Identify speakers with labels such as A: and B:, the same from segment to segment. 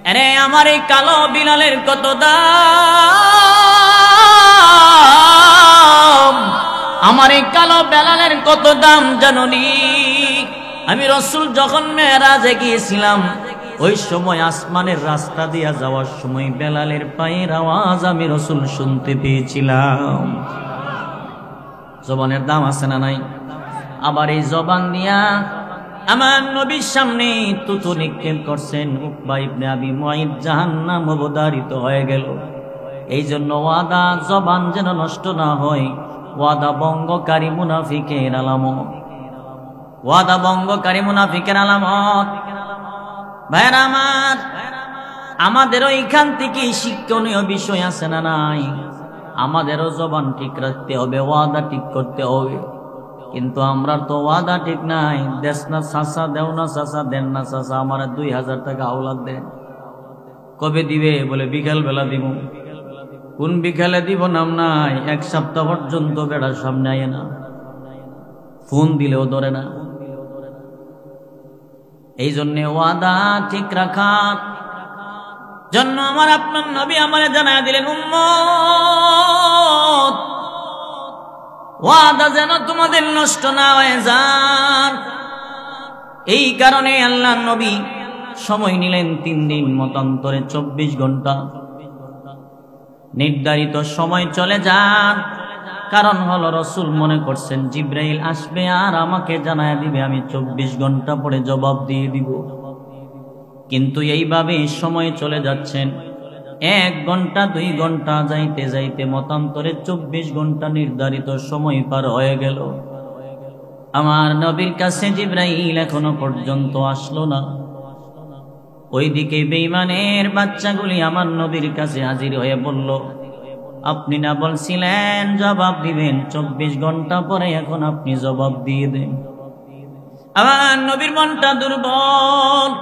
A: আরে আমার এই কালো বিলালের কত দাম, আমার এই কালো বেলালের কত দাম জানোনি? আমি রাসূল যখন মেরাজে গিয়েছিলাম, ওই সময় আসমানের রাস্তা দিয়া যাওয়ার সময় বেলালের পায়ের আওয়াজ আমি রাসূল শুনতে পেয়েছিলাম। জবানের দাম আছে না নাই? আবার এই জবান দিয়া আমার নবীর সামনে তুতু নিক্ষেপ করছেন। উকবা ইবনে আবি মুআইদ জাহান্নাম অবধারিত হয়ে গেল। এই জন্য ওয়াদা জবান যেন নষ্ট না হয়, ওয়াদা ভঙ্গকারী মুনাফিকের আলামত, ওয়াদা ভঙ্গকারী মুনাফিকের আলামত। ভাইরা আমার, আমাদেরও এইখান থেকে শিক্ষণীয় বিষয় আছে না নাই? আমাদেরও জবান ঠিক রাখতে হবে, ওয়াদা ঠিক করতে হবে। কিন্তু আমরা তো ওয়াদা ঠিক নাই। দেশ না চাচা, দেও না চাচা, দেন না চাচা, আমার 2000 টাকা আওলাদ দেন। কবে দিবে? বলে বিকাল বেলা দিব। কোন বিকালে দিব নাম নাই। এক সপ্তাহ পর্যন্ত বেড়ার সামনে আয় না, ফোন দিলেও ধরে না। এই জন্য ওয়াদা ঠিক রাখার জন্য আমার আপনার নবী আমারে জানায় দিলেন, উম্মত ওয়াদা যেন তোমাদের নষ্ট না হয়ে যায়। এই কারণে আল্লাহর নবী সময় নিলেন 3 দিন মতান্তরে 24 ঘন্টা। নির্ধারিত সময় চলে যান, কারণ হলো রাসূল মনে করছেন জিবরাইল আসবে আর আমাকে জানায় দিবে, আমি 24 ঘন্টা পরে জবাব দিয়ে দিব। কিন্তু এইভাবে সময় চলে যাচ্ছেন, 1 ঘন্টা 2 ঘন্টা যাইতে যাইতে মতান্তরে 24 ঘন্টা নির্ধারিত সময় পার হয়ে গেল। আমার নবীর কাছে জিবরাইল এখনো পর্যন্ত আসলো না। ওইদিকে বেঈমানের বাচ্চাগুলি আমার নবীর কাছে হাজির হয়ে বলল, আপনি না বলছিলেন জবাব দিবেন 24 ঘন্টা পরে, এখন আপনি জবাব দিয়ে দেন। আমার নবীর মনটা দুর্বল।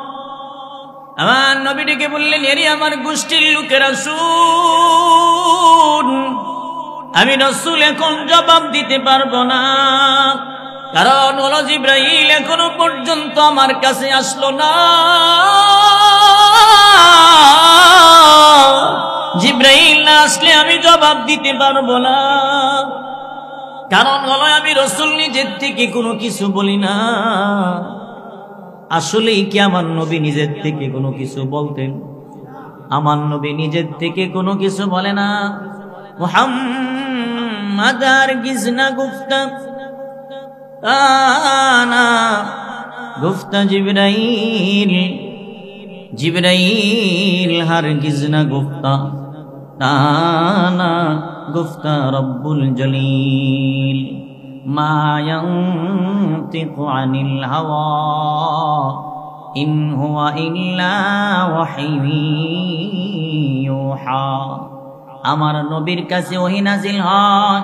A: আমার নবী ডেকে বললেন, এরি আমার গোষ্ঠীর লোকেরা শুন, আমি রাসূল এখন জবাব দিতে পারবো না। কারণ হলো জিবরাইল এখনো পর্যন্ত আমার কাছে আসলো না। জিবরাইল না আসলে আমি জবাব দিতে পারবো না। কারণ হলো আমি রাসূল নিজের থেকে কোনো কিছু বলি না। আসলেই কি আমার নবী নিজের থেকে কোনো কিছু বলতেন? আমার নবী নিজের থেকে কোনো কিছু বলে না। মুহাম্মদ হারগিজ না গুফতা, আনা গুফতা জিবরাইল, জিবরাইল হারগিজ না গুফতা, আনা গুফতা রব্বুল জলিল, মা ইয়ানতিকু আনিল হাওয়া ইন হুয়া ইল্লা ওয়াহয়ুন ইউহা। আমার নবীর কাছে ওহী নাজিল হয়,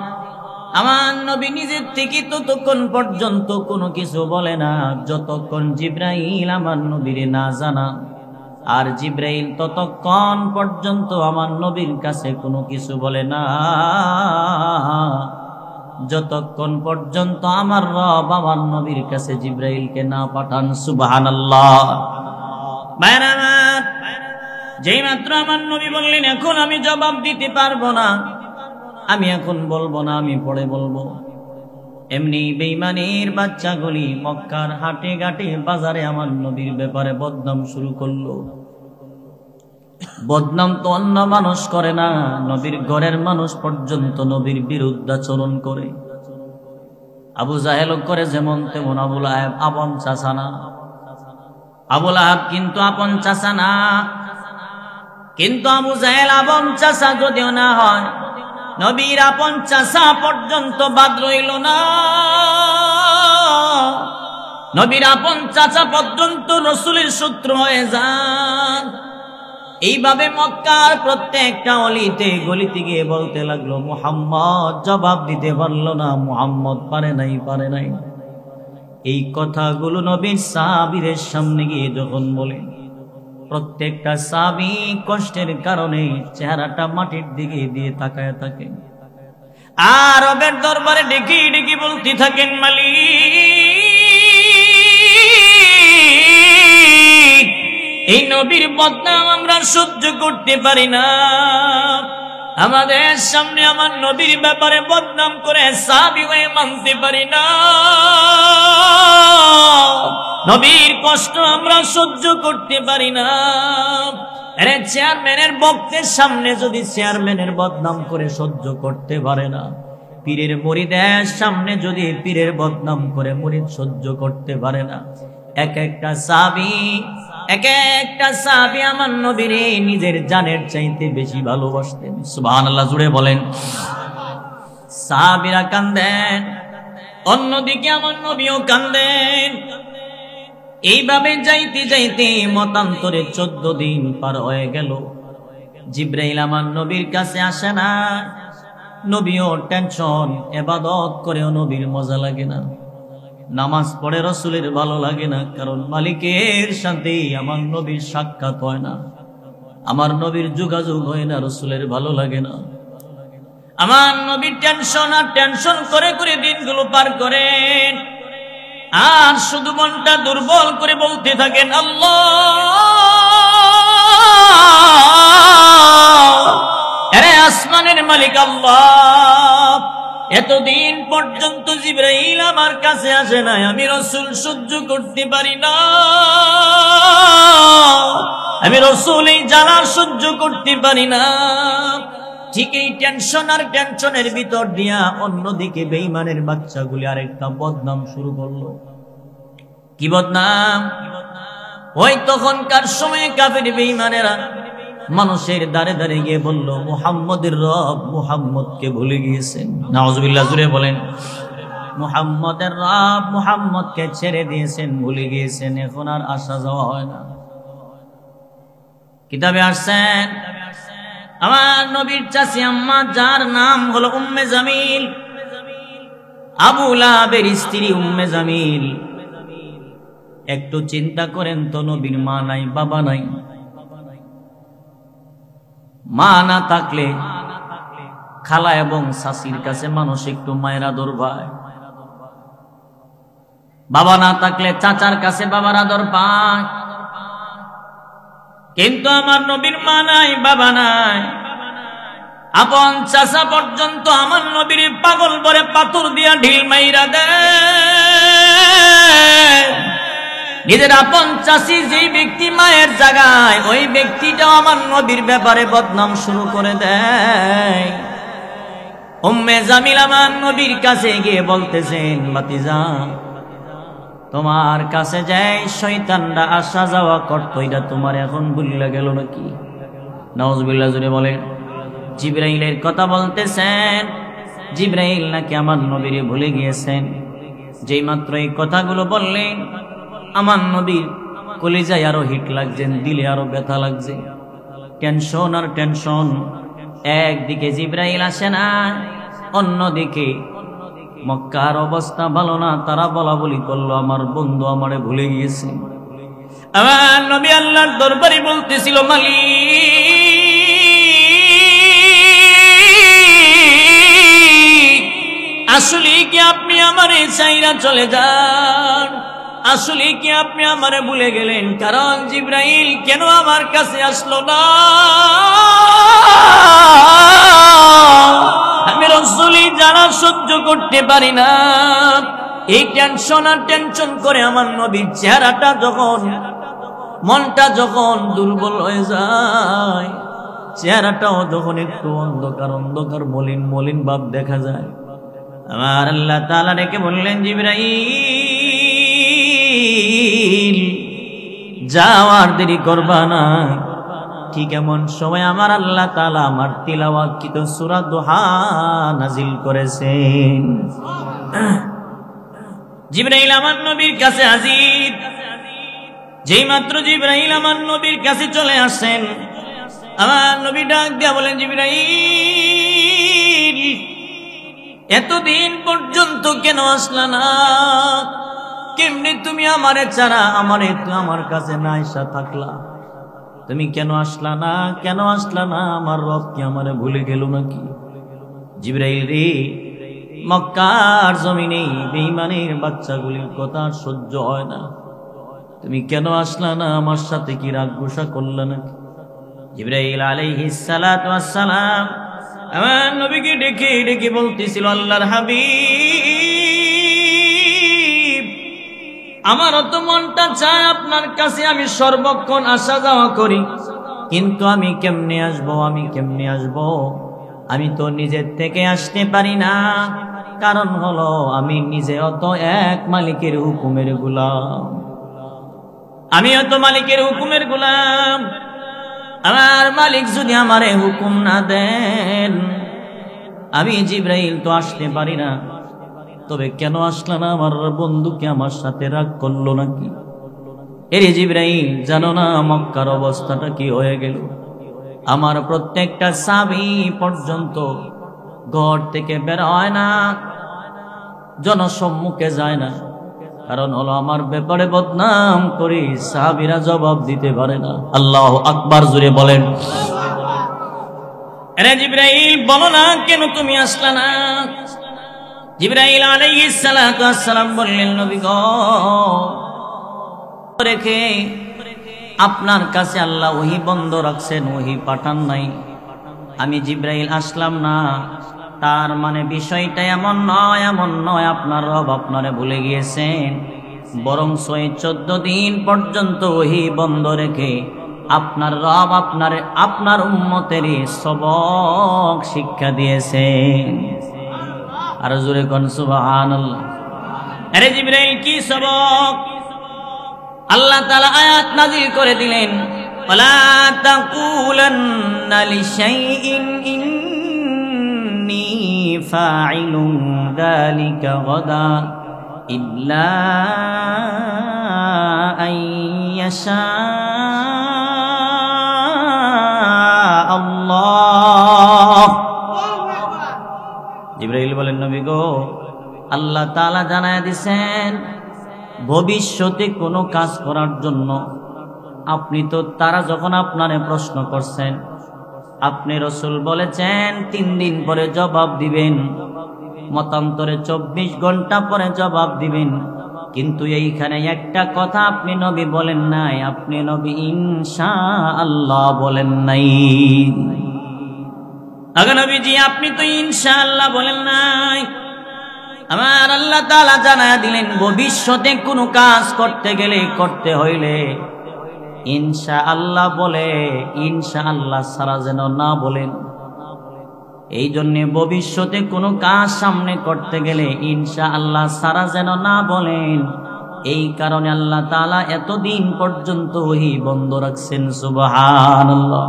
A: আমার নবী নিজের থেকে ততক্ষণ পর্যন্ত কোনো কিছু বলে না যতক্ষণ জিবরাইল আমার নবীরে না জানা। আর জিবরাইল ততক্ষণ পর্যন্ত আমার নবীর কাছে কোনো কিছু বলে না যতক্ষণ পর্যন্ত আমার রব আমার নবীর কাছে জিবরাইলকে না পাঠান। সুবহানাল্লাহ। যেই মাত্র আমার নবী বললেন এখন আমি জবাব দিতে পারবো না, আমি এখন বলবো না, আমি পরে বলবো, এমনি বেঈমানের বাচ্চাগুলি মক্কার হাটে ঘাটে বাজারে আমার নবীর ব্যাপারে বদনাম শুরু করলো। বদনাম তো অন্য মানুষ করে না, নবীর ঘরের মানুষ পর্যন্ত নবীর বিরুদ্ধাচরণ করে। আবু জাহেল করে যেমন তেমন আবুল আহাব আপন চাচা না। আবুল আহাব কিন্তু আপন চাচা না, কিন্তু আবু জাহেল আপন চাচা যদিও না হয়, নবীর আপন চাচা পর্যন্ত বাদ রইল না। নবীর আপন চাচা পর্যন্ত রাসূলের শত্রু হয়ে যান। এইভাবে মক্কার প্রত্যেকটা অলিতে গলিতে গিয়ে বলতে লাগলো, মুহাম্মদ জবাব দিতে পারলো না, মুহাম্মদ পারে নাই, পারে নাই। এই কথাগুলো নবীর সাহাবীদের সামনে গিয়ে যখন বলে, প্রত্যেকটা সাহাবী কষ্টের কারণে চেহারাটা মাটির দিকে দিয়ে তাকায় থাকে। আর রবের দরবারে ডেকে ডেকে বলতে থাকেন, মালিক এই নবীর বদনাম আমরা সহ্য করতে পারি না। আমাদের সামনে আমার নবীর ব্যাপারে বদনাম করে সাহাবী হয়ে মানতে পারি না। নবীর কষ্ট আমরা সহ্য করতে পারি না। আরে চেয়ারম্যানের বক্তের সামনে যদি চেয়ারম্যানের বদনাম করে সহ্য করতে পারে না, পীরের মুরিদের সামনে যদি পীরের বদনাম করে মুরিদ সহ্য করতে পারে না, এক একটা সাহাবী আমার নবীরে নিজের জানের চাইতে বেশি ভালোবাসতেন। সুবহানাল্লাহ জুড়ে বলেন। সাহাবীরা কান্দেন, অন্যদিকে আমার নবীও কান্দেন। এইভাবে যাইতে যাইতে মতান্তরে 14 দিন পার হয়ে গেল। জিবরাইল আমার নবীর কাছে আসে না। নবীও টেনশন, ইবাদত করেও নবীর মজা লাগে না, নামাজ পড়ে রাসূলের ভালো লাগে না, কারণ মালিকের সাথে আমার নবীর সাক্ষাৎ হয় না, আমার নবীর যোগাযোগ হয় না, রাসূলের ভালো লাগে না। আমার নবীর টেনশন আর টেনশন করে করে দিনগুলো পার করেন, আর শুধু মনটা দুর্বল করে বলতে থাকেন, আল্লাহ আরে আসমানের মালিক আল্লাহ, এতদিন পর্যন্ত জিবরাইল আমার কাছে আসে নাই, আমি রাসূল সহ্য করতে পারি না, আমি রাসূল এই জ্বালা সহ্য করতে পারি না। ঠিক এই টেনশন আর টেনশনের ভিতর দিয়া অন্যদিকে বেঈমানের বাচ্চাগুলি আরেকটা বদনাম শুরু করলো। কি বদনাম? ওই তখনকার সময়ে কাফের বেঈমানেরা মানুষের দাঁড়ে দাঁড়ে গিয়ে বলল, মুহাম্মদের রব মুহাম্মদকে ভুলে গিয়েছেন। নাউজুবিল্লাহ জুড়ে বলেন। মুহাম্মদের রব মুহাম্মদকে ছেড়ে দিয়েছেন, ভুলে গিয়েছেন, এখন আর আসা যাওয়া হয় না। কিতাবে আসছেন আমার নবীর চাচি আম্মা, যার নাম হলো উম্মে জামিল, আবু লাহাবের স্ত্রী উম্মে জামিল। একটু চিন্তা করেন তো, নবীর মা নাই, বাবা নাই। মা না থাকলে খালা এবং শাশির কাছে মানুষ একটু মায়ের আদর পায়, বাবা না থাকলে চাচার কাছে বাবার আদর পায়। কিন্তু আমার নবীর মা নাই, বাবা নাই, আপন চাচা পর্যন্ত আমার নবীর পাগল বলে পাথর দিয়া ঢিল মাইরা দেয়। নিজের আপন চাচি যেই ব্যক্তি মায়ের জায়গায়, ওই ব্যক্তিটাও আমার নবীর ব্যাপারে বদনাম শুরু করে দেয়। উম্মে জামিল আমার নবীর কাছে গিয়ে বলতেছেন, ভাতিজা তোমার কাছে যাই শয়তানরা আসা যাওয়া করতো, এটা তোমার এখন ভুলে গেল নাকি? নাউজুবিল্লাহ জুড়ে বলেন। জিবরাইলের কথা বলতেছেন, জিবরাইল নাকি আমার নবীরে ভুলে গিয়েছেন। যেই মাত্র এই কথাগুলো বললেন, আমার নবীর কলিজায় আরো হিট লাগছে, দিলে আরো ব্যথা লাগছে। টেনশন আর টেনশন, একদিকে জিবরাইল আসে না, অন্যদিকে মক্কার অবস্থা ভালো না, তারা বলা বলি করলো আমার বন্ধু আমারে ভুলে গিয়েছে। আমার নবী আল্লাহর দরবারে বলতেছিল, মালিক আসলে কি আপনি আমারে চাইরা চলে যান? আসলে কি আপনি আমারে ভুলে গেলেন? কারণ জিবরাইল কেন আমার কাছে আসলো না? আমি রাসূলই যারা সহ্য করতে পারি না। এই টেনশন আর টেনশন করে আমার নবীর চেহারাটা যখন, মনটা যখন দুর্বল হয়ে যায়, চেহারাটাও যখন একটু অন্ধকার অন্ধকার মলিন মলিন ভাব দেখা যায়, আমার আল্লাহ তাআলা ডেকে বললেন, জিবরাইল যাও, আর দেরি করবা না। ঠিক এমন সময় আমার আল্লাহ তাআলা আমার তিলাওয়াতকৃত সূরা দুহা নাজিল করেছেন। জিবরাইল আমার নবীর কাছে হাজির। যেই মাত্র জিবরাইল আমার নবীর কাছে চলে আসেন, আমার নবী ডাক দিয়া বলেন, জিবরাইল এতদিন পর্যন্ত কেন আসলা না? কেমনে তুমি আমারে ছাড়া আমার কাছে না এসা থাকলা? তুমি কেন আসলা না? কেন আসলা না? আমার রব কি আমারে ভুলে গেল নাকি? জিবরাইল রে, মক্কার জমিনে বেঈমানের বাচ্চাগুলির কথা সহ্য হয় না। তুমি কেন আসলা না? আমার সাথে কি রাগ গোসা করলে নাকি? জিবরাইল আলাইহিস সালাতু ওয়াস সালাম আমার নবীকে ডেকে ডেকে বলতেছিল, আল্লাহর হাবিব, আমারও তো মনটা চায় আপনার কাছে আমি সর্বক্ষণ আসা যাওয়া করি, কিন্তু আমি কেমনে আসবো? আমি তো নিজের থেকে আসতে পারি না। কারণ হলো আমি নিজে অত এক মালিকের হুকুমের গোলাম। আমার মালিক যদি আমারে হুকুম না দেন, আমি জিবরাইল তো আসতে পারি না। তবে কেন আসলা না? আমার বন্ধুকে আমার সাথে রাগ করলো নাকি? এরে জিবরাইল, জানো না মক্কার অবস্থাটা কি হয়ে গেল? আমার প্রত্যেকটা সাহাবী পর্যন্ত ঘর থেকে বের হয় না, জনসম্মুখে যায় না। কারণ হলো আমার ব্যাপারে বদনাম করে সাহাবীরা জবাব দিতে পারে না। আল্লাহু আকবার, জোরে বলেন। আরে জিবরাইল, বলো না কেন তুমি আসলা না? জিবরাইল আলাইহিস সালাতু ওয়াস সালাম বললেন, নবী গো, রেখে আপনার কাছে আল্লাহ ওহী বন্ধ রাখছেন, ওহী পাঠান নাই। আমি জিবরাইল আসলাম না, তার মানে বিষয়টা এমন নয় আপনার রব আপনারে ভুলে গিয়েছেন। বরং 14 দিন পর্যন্ত ওহী বন্ধ রেখে আপনার রব আপনার উম্মতের সবক শিক্ষা দিয়েছেন। আর জোরে কোন সুবহানাল্লাহ। আরে জিবরাইল, কি সবক? আল্লাহ তাআলা আয়াত নাযিল করে দিলেন, ওয়ালা তাকুলান্না লিশাইইন ইন্নী ফাইলুন যালিকা গাদা ইল্লা আন ইয়াশা আল্লাহ। জিবরাইল বলেন, নবী গো, আল্লাহ তাআলা জানায়া দিয়েছেন ভবিষ্যতে কোনো কাজ করার জন্য আপনি তো তারা যখন আপনারে প্রশ্ন করছেন, আপনি রাসূল বলেছেন 3 দিন পরে জবাব দিবেন, মতান্তরে 24 ঘন্টা পরে জবাব দিবেন। কিন্তু এইখানে একটা কথা আপনি নবী বলেন নাই, আপনি নবী ইনশাআল্লাহ বলেন নাই। আগে নবীজি, আপনি তো ইনশাআল্লাহ বলেন নাই। আমার আল্লাহ তাআলা জানায়া দিলেন ভবিষ্যতে কোনো কাজ করতে হইলে ইনশাআল্লাহ বলে, ইনশাআল্লাহ ছাড়া যেন না বলেন। এই জন্য ভবিষ্যতে কোনো কাজ সামনে করতে গেলে ইনশাআল্লাহ ছাড়া যেন না বলেন। এই কারণে আল্লাহ তাআলা এতদিন পর্যন্ত ওহী বন্ধ রাখছেন। সুবহানাল্লাহ।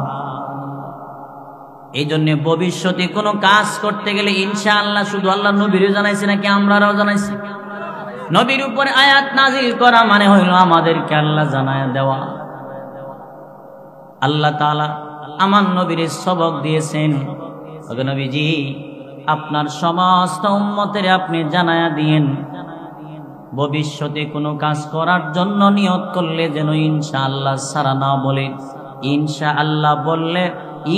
A: এই জন্য ভবিষ্যতে কোনো কাজ করতে গেলে ইনশাআল্লাহ শুধু আল্লাহ নবীরও জানাইছে নাকি আমরাও জানাইছি? নবীর উপরে আয়াত নাজিল করা মানে হইল আমাদেরকে আল্লাহ জানায়া দেওয়া। আল্লাহ তাআলা আমার নবীর সবক দিয়েছেন, ওগো নবীজি, আপনার সমস্ত উম্মতের আপনি জানায়া দিয়েন ভবিষ্যতে কোনো কাজ করার জন্য নিয়ত করলে যেন ইনশাআল্লাহ ছাড়া না বলে।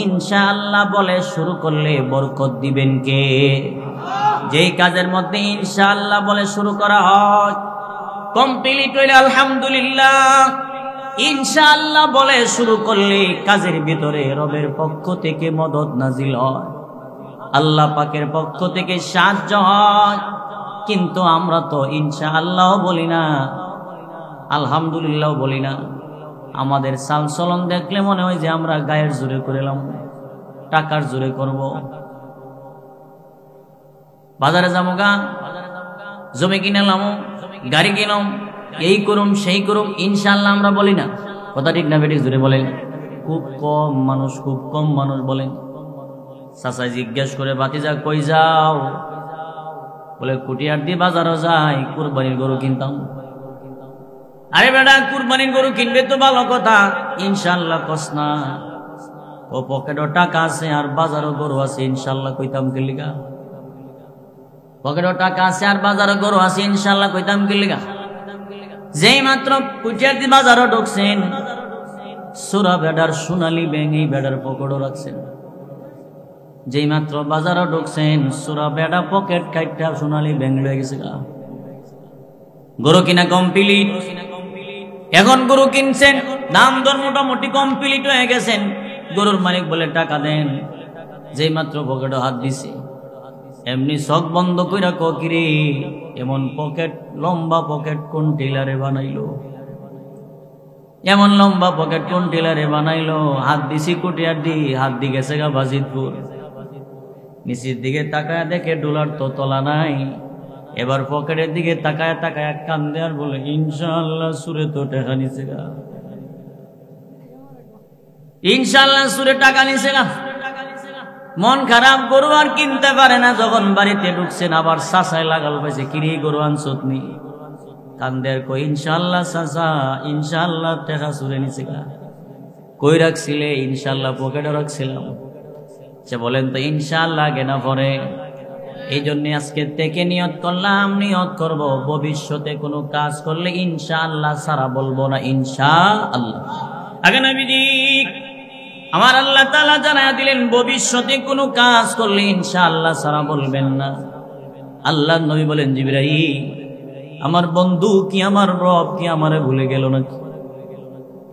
A: ইনশাআল্লাহ বলে শুরু করলে বরকত দিবেন কে? যেই কাজের মধ্যে ইনশাআল্লাহ বলে শুরু করা হয়, কমপ্লিট হইলে আলহামদুলিল্লাহ। ইনশাআল্লাহ বলে শুরু করলে কাজের ভিতরে রবের পক্ষ থেকে মদদ নাজিল হয়, আল্লাহ পাকের পক্ষ থেকে সাহায্য হয়। কিন্তু আমরা তো ইনশাআল্লাহ বলি না, আলহামদুলিল্লাহ বলি না। আমাদের চালচলন দেখলে মনে হয় যে আমরা গায়ের জোরে করিলাম, টাকার জোরে করব। বাজারে যাবো গা, জমি কিনালাম, গাড়ি কিনাম, এই করুম সেই করুম, ইনশাআল্লাহ আমরা বলি না। কথা ঠিক না বেঠিক? জোরে বলেন। খুব কম মানুষ বলেন। চাচা জিজ্ঞেস করে, ভাতিজা কই যাও? বলে কুটিয়ার দিয়ে বাজারও যাই, কুরবানির গরু কিনতাম। আরে বেটা, কুরবানির গরু কিনবে তো ভালো কথা, ইনশাআল্লাহ কস না। ও পকেটও টাকা আছে আর বাজারও গরু আছে, ইনশাআল্লাহ কইতাম কি লিগা? পকেটও টাকা আছে আর বাজারও গরু আছে, ইনশাআল্লাহ কইতাম কি লিগা? যেই মাত্র কুটিয়ার দিয়ে বাজারও ঢুকছেন, সুরা বেডার সোনালী ব্যাং এই বেডার পকেটও রাখছেন। যেই মাত্র বাজারও ঢুকছেন, সুরা বেডা পকেট কাইটা সোনালী ব্যাং লয়ে গেছে গা। গরু কিনা কমপ্লিট। এখন গরু কিনছেন, দাম দর মোটামুটি কমপ্লিট হয়ে গেছেন। গরুর মালিক বলে টাকা দেন। যেই মাত্র পকেটে হাত দিছে, এমনি চোখ বন্ধ কইরা কিরে এমন পকেট, লম্বা পকেট কোন টেলারে বানাইলো? এমন লম্বা পকেট কোন টেলারে বানাইলো? হাত দিছি কুটিয়ার দি, হাত দি গেছে গা বাজিতপুর। নিচের দিকে তাকায় দেখে ডলার তো তলা নাই। এবার পকেটের দিকে তাকায় তাকায় কান্দে আর বলে, ইনশাআল্লাহ সুরে তো টাকা নিছে গা, ইনশাআল্লাহ সুরে টাকা নিছে গা। মন খারাপ, গরু আর কিনতে পারে না। যখন বাড়িতে ঢুকছেন আবার চাচায় লাগাল পাইছে, কিরে গরু আনছত নি? কান্দের কই, ইনশাআল্লাহ চাচা, ইনশাআল্লাহ টাকা সুরে নিছে গা। কই রাখছিলে? ইনশাআল্লাহ পকেটে রাখছিলাম। সে বলেন তো ইনশাআল্লাহ কেনা পরে? এই জন্য আজকে থেকে নিয়ত করলাম, নিয়ত করব ভবিষ্যতে কোনো কাজ করলে ইনশাআল্লাহ সারা বলবো না, ইনশাআল্লাহ। আগে নবীজি আমার আল্লাহ তাআলা জানায়া দিলেন, ভবিষ্যতে কোনো কাজ করলে ইনশাআল্লাহ সারা বলবেন না। আল্লাহ নবী বলেন, জিবরাইল আমার বন্ধু কি, আমার রব কি আমারে ভুলে গেল নাকি?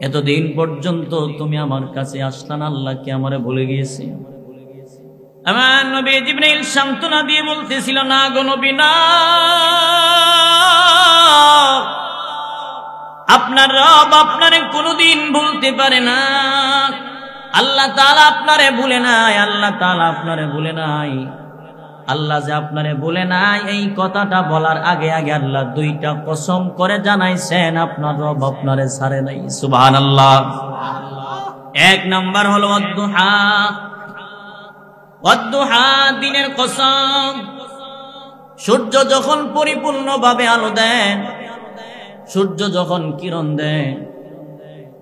A: এতদিন পর্যন্ত তুমি আমার কাছে আসলা না, আল্লাহ কি আমারে ভুলে গিয়েছে? আমার নবী জিবরাইল সান্ত্বনা দিয়ে বলতেছিল, না গো নবী না, আপনার রব আপনারে কোনোদিন ভুলতে পারে না। আল্লাহ তাআলা আপনারে ভুলে নাই, আল্লাহ তাআলা আপনারে ভুলে নাই। আল্লাহ যে আপনারে ভুলে নাই, এই কথাটা বলার আগে আগে আল্লাহ দুইটা কসম করে জানাইছেন, আপনার রব আপনারে ছাড়ে নাই। সুবহানাল্লাহ। এক নাম্বার হলো ওয়াদ-দুহা। ওয়াদ-দুহা দিনের কসম। সূর্য যখন পরিপূর্ণভাবে আলো দেয়, সূর্য যখন কিরণ দেয়,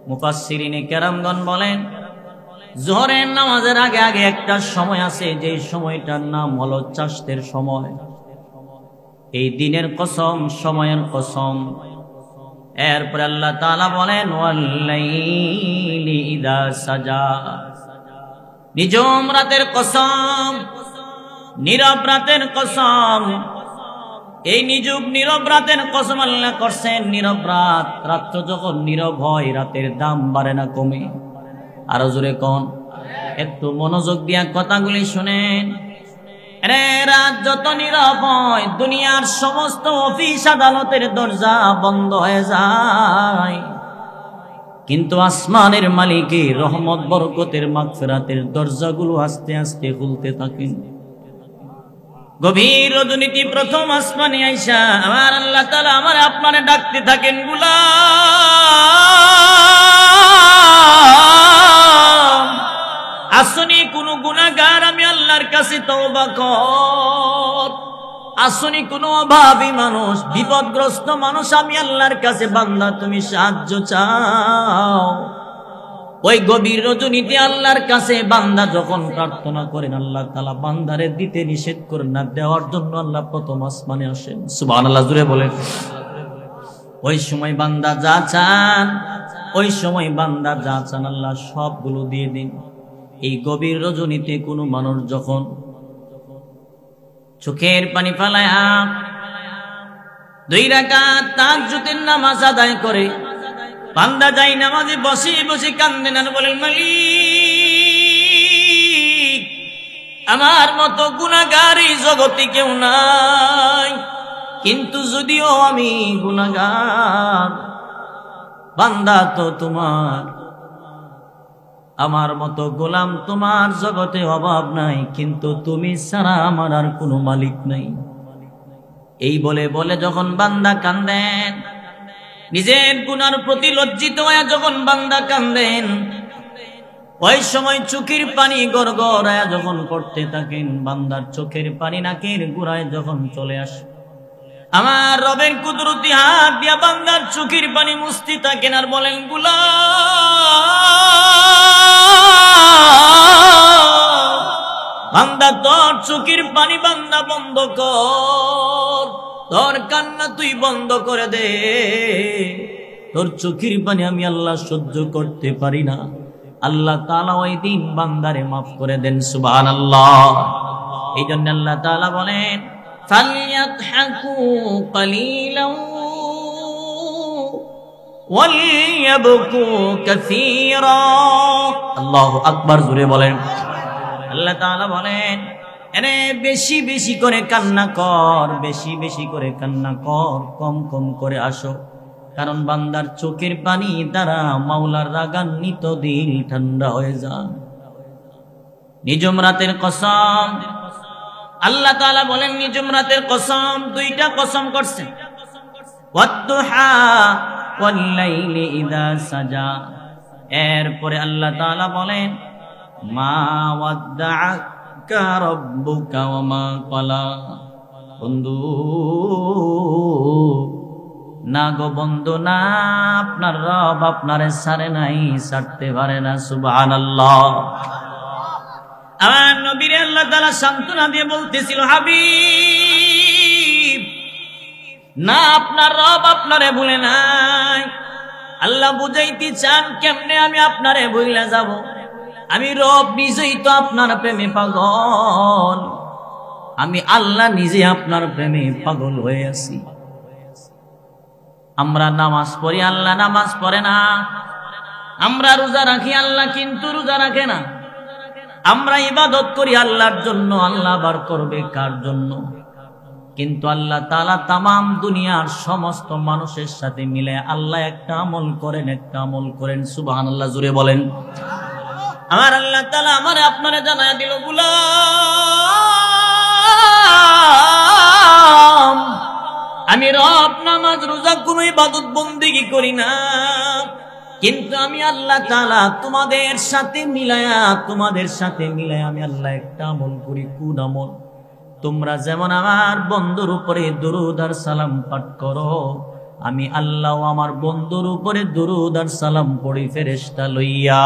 A: মুফাসসিরিনে কেরামগণ বলেন যোহরের নামাজের আগে আগে একটা সময় আছে, যে সময়টার নাম হলো চাষতের সময়। এই দিনের কসম, সময়ের কসম। এরপর আল্লাহ তাআলা বলেন, ওয়াল্লাইলি ইযা সাজা, নিজম রাতের কসম, নীরব রাতের কসম। এই নিযুব নীরব রাতের কসম আল্লাহ করছেন। নীরব রাত, রাত্র যখন নীরব হয় রাতের দাম বাড়ে না কমে? আরো জোরে কোন, একটু মনোযোগ দিয়া কথাগুলি শুনেন। আরে রাত যত নীরব হয়, দুনিয়ার সমস্ত অফিস আদালতের দরজা বন্ধ হয়ে যায়, কিন্তু আসমানের মালিকের রহমত বরকতের মাগফিরাতের দরজাগুলো আস্তে আস্তে খুলতে থাকেন। গভীর রজনীতি প্রথম আসমানে আইসা আমার আল্লাহ তাআলা আমার আপনারে ডাকতে থাকেন, গোলাম আসনি কোন গুনাহগার আমি আল্লাহর কাছে তওবা কর। আসনি কোন অভাবী মানুষ, বিপদগ্রস্ত মানুষ, আমি আল্লাহর কাছে বান্দা তুমি সাহায্য চাও। ওই গভীর রজনীতে আল্লাহর কাছে বান্দা যখন প্রার্থনা করেন, আল্লাহ তাআলা বান্দারে দিতে নিষেধ করেন না, দেওয়ার জন্য আল্লাহ প্রথম আসমানে আসেন। সুবহানাল্লাহ জুড়ে বলেন। ওই সময় বান্দা যা চান, ওই সময় বান্দা যা চান আল্লাহ সবগুলো দিয়ে দিন। এই গভীর রজনীতে কোনো মানুষ যখন চোখের পানি ফেলায় 2 রাকাত তাহাজ্জুদের নামাজ আদায় করে, বান্দা যাই নামাজে বসে বসে কান্দেন আর বলেন, মালিক আমার মতো গুনাহগার এই জগতে কেউ নাই, কিন্তু যদিও আমি গুনাহগার, বান্দা তো তোমার, আমার মতো গোলাম তোমার জগতে অভাব নাই, কিন্তু তুমি ছাড়া আমার আর কোনো মালিক নাই। এই বলে বলে যখন বান্দা কান্দেন, নিজের গুনার প্রতি লজ্জিত হয়ে যখন বান্দা কান্দেন, ওই সময় চোখের পানি গড়গড়ায় যখন পড়তে থাকেন, বান্দার চোখের পানি নাকের গোড়ায় যখন চলে আসে, আমার রবের কুদরতি হাত দিয়া বান্দার চোখের পানি মুছতে থাকেন আর বলেন, গোলাম বান্দা তোর চোখের পানি বান্দা বন্ধ কর, তোর কান্না তুই বন্ধ করে দে, তোর চোখের পানি আমি আল্লাহ সহ্য করতে পারি না। আল্লাহ তাআলা ওই দিন বান্দারে মাফ করে দেন। সুবহানাল্লাহ। এই জন্য আল্লাহ তাআলা বলেন, ফালইয়াদহাকু কালিলাও ওয়ালিয়াবকু কাসীরা। আল্লাহু আকবার, জোরে বলেন। আল্লাহ তাআলা বলেন, এনে বেশি বেশি করে কান্না কর, বেশি বেশি করে কান্না কর, কম কম করে আসো। কারণ বান্দার চোখের পানি দ্বারা মাওলার রাগান্বিত দিল ঠান্ডা হয়ে যায়। নিজম রাতের কসম, আল্লাহ তাআলা বলেন নিজম রাতের কসম, দুইটা কসম করছেন, ওয়াদ-দুহা ওয়াল-লাইলি ইযা সাজা। এরপরে আল্লাহ তাআলা বলেন মা ওয়াদ্দাআকা রাব্বুকা ওয়া মা ক্বালা। বন্ধু না গো বন্ধু না, আপনার রব আপনারে ছাড়ে নাই, ছাড়তে পারে না। সুবহানাল্লাহ। আমার নবীরে আল্লাহ তাআলা সান্ত্বনা দিয়ে বলতেছিল, হাবিব না, আপনার রব আপনারে ভুলে নাই। আল্লাহ বুঝাইতে চান কেমনে আমি আপনারে ভুলে যাব। আমি রব নিজেই তো আপনার প্রেমে পাগল, আমি আল্লাহ নিজে আপনার প্রেমে পাগল হয়ে আছি। আমরা নামাজ পড়ি, আল্লাহ নামাজ পড়ে না। আমরা রোজা রাখি, আল্লাহ কিন্তু রোজা রাখে না। আমরা ইবাদত করি আল্লাহর জন্য, আল্লাহ আবার করবে কার জন্য? কিন্তু আল্লাহ তাআলা তামাম দুনিয়ার সমস্ত মানুষের সাথে মিলে আল্লাহ একটা আমল করেন, একটা আমল করেন। সুবহানাল্লাহ, জোরে বলেন। আমার আল্লাহ তাআলা আমারে আপনারে জানায় দিল, গোলাম আমি রব নামাজ রোজা কোনো ইবাদত বন্দেগী করি না, কিন্তু আমি আল্লাহ তাআলা তোমাদের সাথে মিলায়া আমি আল্লাহ একটা আমল করি। কোন আমল? তোমরা যেমন আমার বন্ধুর উপরে দুরূদ আর সালাম পাঠ করো, আমি আল্লাহ আমার বন্ধুর উপরে দুরূদ আর সালাম পড়ি ফেরেশতা লইয়া।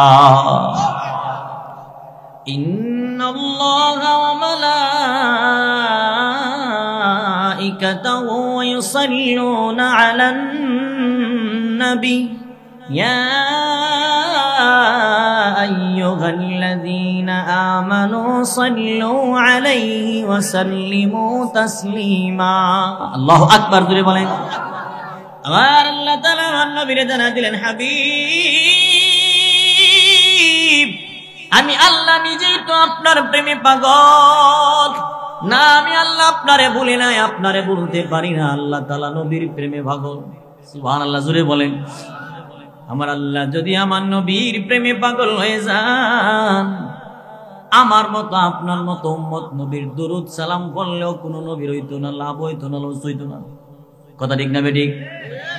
A: ইন্নাল্লাহা ওয়া মালাইকাতাহু ইউসাল্লুনা আলান নবী ইয়া আইয়ুহাল্লাযীনা আমানু সাল্লু আলাইহি ওয়া সাল্লিমু তাসলিমা। আল্লাহু আকবার, জোরে বলেন। আমার আল্লাহ তাআলা আমার নবীরে জানা দিলেন, হাবিব আমি আল্লাহ নিজেই তো আপনার প্রেমে পাগল। না, আমি আল্লাহ আপনারে ভুলি নাই, আপনারে ভুলতে পারি না। আল্লাহ তাআলা নবীর প্রেমে পাগল। সুবহানাল্লাহ, জোরে বলেন। আমার আল্লাহ যদি আমার নবীর প্রেমে পাগল হয়ে যান, আমার মতো আপনার মতো উম্মত নবীর দুরূদ সালাম পড়লেও কোনো নবীর হইতো না, লাভ হইতো না, লস হইতো না। কথা ঠিক না বেঠিক?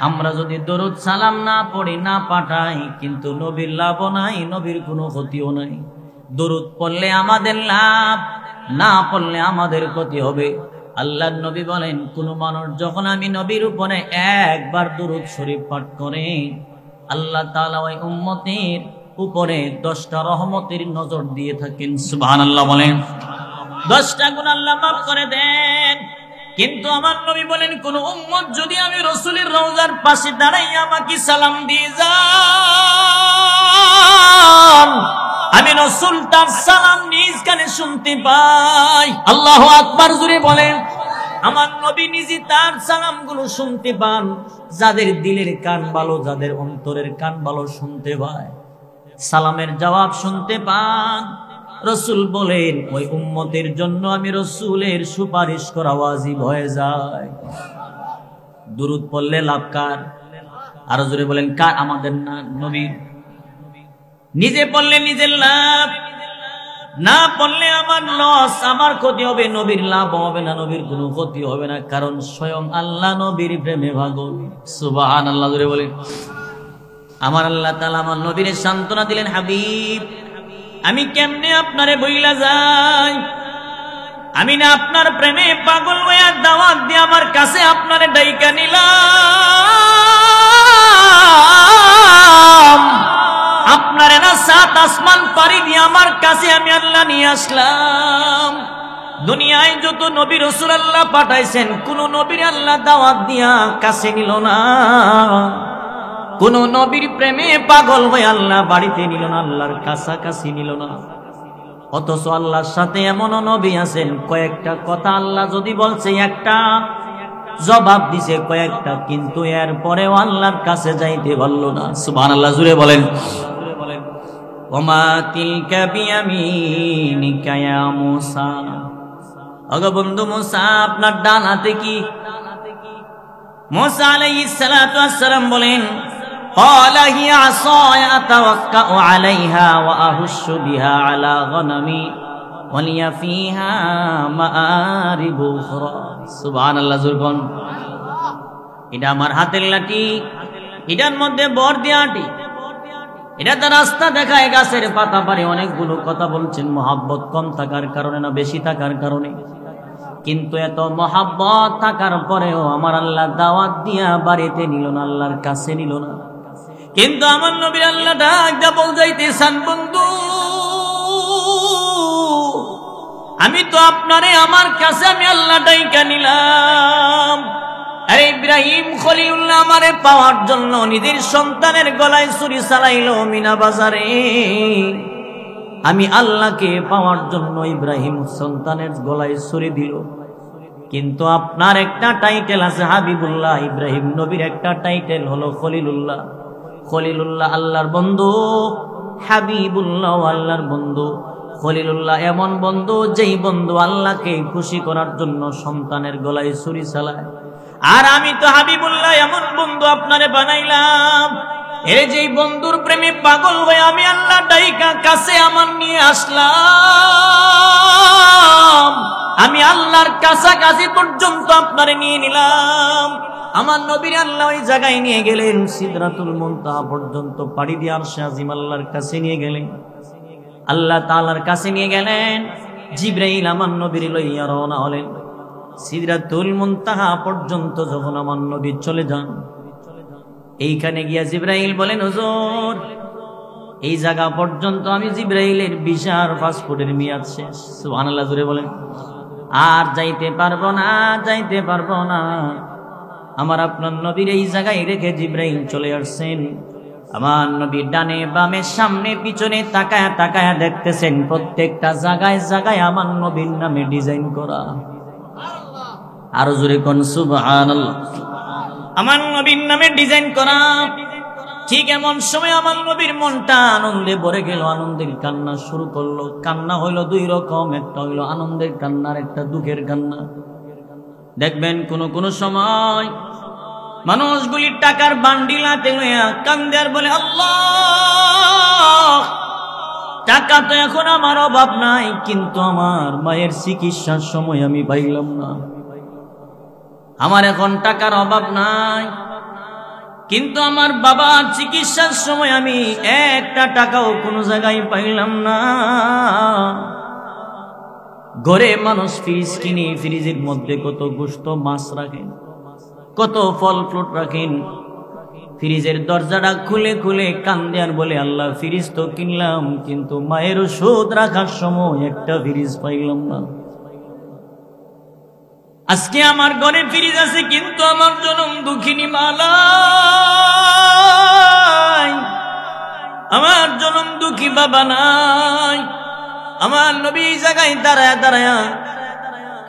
A: আমরা যদি দরুদ সালাম না পড়ি, না পাঠাই, কিন্তু নবীর লাভও নাই, নবীর কোনো ক্ষতিও নাই। দরুদ পড়লে আমাদের লাভ, না পড়লে আমাদের ক্ষতি হবে। আল্লাহর নবী বলেন, কোন মানুষ যখন আমি নবীর উপরে একবার দরুদ শরীফ পাঠ করে, আল্লাহ তাআলা ওই উম্মতের উপরে 10টা রহমতের নজর দিয়ে থাকেন। সুবহানাল্লাহ বলেন। 10টা গুনাহ আল্লাহ মাফ করে দেন। কিন্তু আমার নবী বলেন, কোন উম্মত যদি আমি রাসূলের রওজার পাশে দাঁড়াইয়া আমাকে সালাম দিয়ে যান, আমি রাসূল তার সালাম নিজ কানে শুনতে পাই। আল্লাহু আকবার, জোরে বলেন। আমার নবী নিজে তার সালামগুলো শুনতে পান। যাদের দিলের কান ভালো, যাদের অন্তরের কান ভালো, শুনতে পায়, সালামের জবাব শুনতে পান। রাসূল বলেন, ওই উম্মতের জন্য আমি রাসূলের সুপারিশ করা ওয়াজিব হয়ে যায়। দুরূদ পড়লে লাভ কার? আর জোরে বলেন, কার? আমাদের না, নবীর। নিজে পড়লে নিজের লাভ, না পড়লে আমার লস, আমার ক্ষতি হবে। নবীর লাভ হবে না, নবীর কোনো ক্ষতি হবে না, কারণ স্বয়ং আল্লাহ নবীর প্রেমে পাগল। সুবহানাল্লাহ, জোরে বলেন। আমার আল্লাহ তাআলা আমার নবীর সান্ত্বনা দিলেন, হাবিব আমি কেমনে আপনারে বইলা যাই? আমি না আপনার প্রেমে পাগল হইয়া দাওয়াত দিয়ে আমার কাছে আপনারে ডাইকা নিলাম, আপনারে না 7 আসমান পাড়ি দিয়ে আমার কাছে আমি আল্লাহ নিয়ে আসলাম। দুনিয়ায় যত নবী রাসূল আল্লাহ পাঠাইছেন, কোন নবীর আল্লাহ দাওয়াত দিয়া কাছে নিল না, কোন নবীর প্রেমে পাগল হয়ে আল্লাহ বাড়িতে নিল না, আল্লাহর কাছাকাছি নিল না। অথচ আল্লাহর সাথে এমন নবী আছেন, কয়েকটা কথা আল্লাহ যদি বলছে একটা, জবাব দিছে কয়েকটা, কিন্তু এরপরেও আল্লাহর কাছে যাইতে পারল না। সুবহানাল্লাহ, জুড়ে বলেন। ওমা তিলকা বিয়ামিনিকা ইয়া মূসা, ওগো বন্ধু মূসা, আপনার ডান হাতে কি? মূসা আলাইহিস সালাতু ওয়াস সালাম বলেন, ক্বালা হিয়া আসায়া আতাওয়াক্কাউ আলাইহা ওয়া আহুশশু বিহা আলা গনামি ওয়া লিয়া ফিহা মাআরিবু উখরা। সুবহানাল্লাহ, জুরবন। এটা আমার হাতের লাঠি, এটার মধ্যে বর দিয়া আটি, এটা তো রাস্তা দেখায়, গাছের পাতা পারে। অনেকগুলো কথা বলছেন, মহাব্বত কম থাকার কারণে না বেশি থাকার কারণে। কিন্তু এত মহাব্বত থাকার পরেও আমার আল্লাহ দাওয়াত দিয়া বাড়িতে নিল না, আল্লাহর কাছে নিল না। কিন্তু আমার নবীর আল্লাহ ডাক বলতেছেন, বন্ধু আমি তো আপনারে আমার কাছে আমি আল্লাহ ডাইকা নিলাম। আরে ইব্রাহিম খলিলুল্লাহ আমারে পাওয়ার জন্য নিজের সন্তানের গলায় ছুরি চালাইলো মিনা বাজারে। আমি আল্লাহকে পাওয়ার জন্য ইব্রাহিম সন্তানের গলায় ছুরি দিল। কিন্তু আপনার একটা টাইটেল আছে হাবিবুল্লাহ, ইব্রাহিম নবীর একটা টাইটেল হলো খলিলুল্লাহ। খলিলুল্লাহ আল্লাহর বন্ধু, হাবিবুল্লাহ আল্লাহর বন্ধু। খলিলুল্লাহ এমন বন্ধু, যেই বন্ধু আল্লাহকে খুশি করার জন্য সন্তানের গলায় ছুরি চালায়। আর আমি তো হাবিবুল্লাহ এমন বন্ধু আপনারে বানাইলাম, এই যে বন্ধুর প্রেমে পাগল হয়ে আমি আল্লাহ ডাইকা কাছে আমার নিয়ে আসলাম। আমি আল্লাহর কাছাকাছি পর্যন্ত আপনারে নিয়ে নিলাম। আমার নবীর আল্লাহ ওই জায়গায় নিয়ে গেলেন, সিদরাতুল মুনতাহা পর্যন্ত পাড়ি দিয়ে আরশে আজিম আল্লাহর কাছে নিয়ে গেলেন। আল্লাহ তাআলার কাছে নিয়ে গেলেন। জিবরাইল আমার নবীর লইয়া রওনা হলেন। সিদরাতুল মুনতাহা পর্যন্ত যখন আমার নবী চলে যান, এইখানে গিয়া জিবরাইল বলেন, হুজুর এই জায়গা পর্যন্ত আমি জিবরাইলের ভিসার পাসপোর্টের মেয়াদ শেষ। সুবহানাল্লাহ, জোরে বলেন। আর যাইতে পারবো না, যাইতে পারবো না। আমার আপনার নবীর এই জায়গায় রেখে জিবরাইল চলে আসছেন। আমার নবীর ডানে বামে সামনে পিছনে তাকায়া তাকায়া দেখতেছেন, প্রত্যেকটা জায়গায় জায়গায় আমার নবীর নামে ডিজাইন করা। আরো জোরে কোন সুবহানাল্লাহ। আমার নবীর নামে ডিজাইন করা। ঠিক এমন সময় আমার নবীর মনটা আনন্দে ভরে গেল, আনন্দের কান্না শুরু করলো। কান্না হইল দুই রকম, একটা হইল আনন্দের কান্না, আর একটা দুঃখের কান্না। দেখবেন কোন সময় মানুষগুলি টাকার বান্ডিল হাতে লইয়া কান্দে আর বলে, আল্লাহ টাকা তো এখন আমার অভাব নাই, কিন্তু আমার মায়ের চিকিৎসার সময় আমি পাইলাম না। আমার এখন টাকার অভাব নাই, কিন্তু আমার বাবার চিকিৎসার সময় আমি একটা টাকাও কোনো জায়গায় পাইলাম না। ঘরে মানুষ ফ্রিজ কিনে, ফ্রিজের মধ্যে কত গোশত মাছ রাখেন, কত ফল ফ্রুট রাখেন। ফ্রিজের দরজাটা খুলে খুলে কান্দে আর বলে, আল্লাহ ফ্রিজ তো কিনলাম, কিন্তু মায়ের ওষুধ রাখার সময় একটা ফ্রিজ পাইলাম না। আজকে আমার ঘরে ফ্রিজ আছে, কিন্তু আমার জনম দুঃখিনী মালাই, আমার জনম দুঃখী বাবা নাই। আমার নবী জায়গায় দাঁড়ায় দাঁড়ায়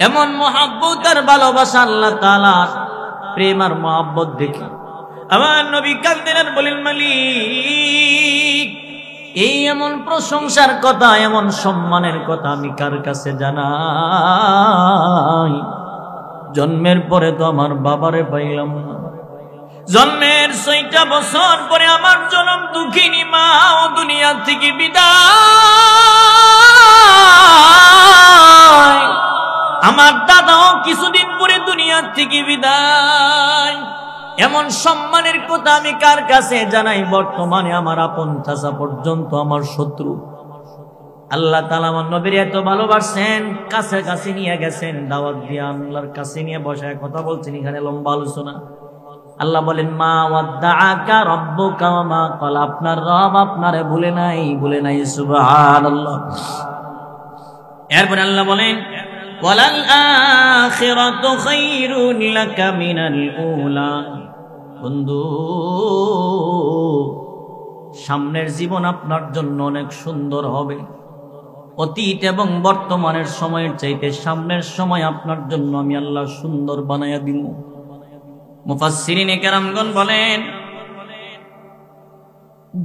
A: এমন মহাব্বত আর ভালোবাসা, আল্লাহ তাআলার প্রেম আর মহাব্বত দেখি আমার নবী কান্দেন আর বলেন, মালিক এই এমন প্রশংসার কথা, এমন সম্মানের কথা আমি কার কাছে জানাই? জন্মের পরে তো আমার বাবারে পাইলাম না, জন্মের 6টা বছর পরে আমার জনম দুঃখিনী মা ও দুনিয়া থেকে বিদায়, আমার দাদাও কিছুদিন পরে দুনিয়া থেকে বিদায়। এমন সম্মানের কথা আমি কার কাছে জানাই? বর্তমানে আমার আপন চাচা পর্যন্ত আমার শত্রু। আল্লাহ তাআলা আমার নবীর এত ভালোবাসেন, কাছে কাছে নিয়ে গেছেন, দাওয়াত দিয়ে আল্লাহর কাছে নিয়ে বসায় কথা বলছেন। এখানে লম্বা আলোচনা। আল্লাহ বলেন, মা ওয়াদ্দাআকা রাব্বুকা ওয়া মা ক্বালা, আপনার রব আপনারে ভুলে নাই, ভুলে নাই। সুবহানাল্লাহ। এরপর আল্লাহ বলেন, ওয়ালাল আখিরাতু খায়রুন লাকা মিনাল উলা। বন্ধু সামনের জীবন আপনার জন্য অনেক সুন্দর হবে। অতীত এবং বর্তমানের সময়ের চাইতে সামনের সময় আপনার জন্য আমি আল্লাহ সুন্দর বানাইয়া দিব। মুফাসসিরিনে কেরামগণ বলেন,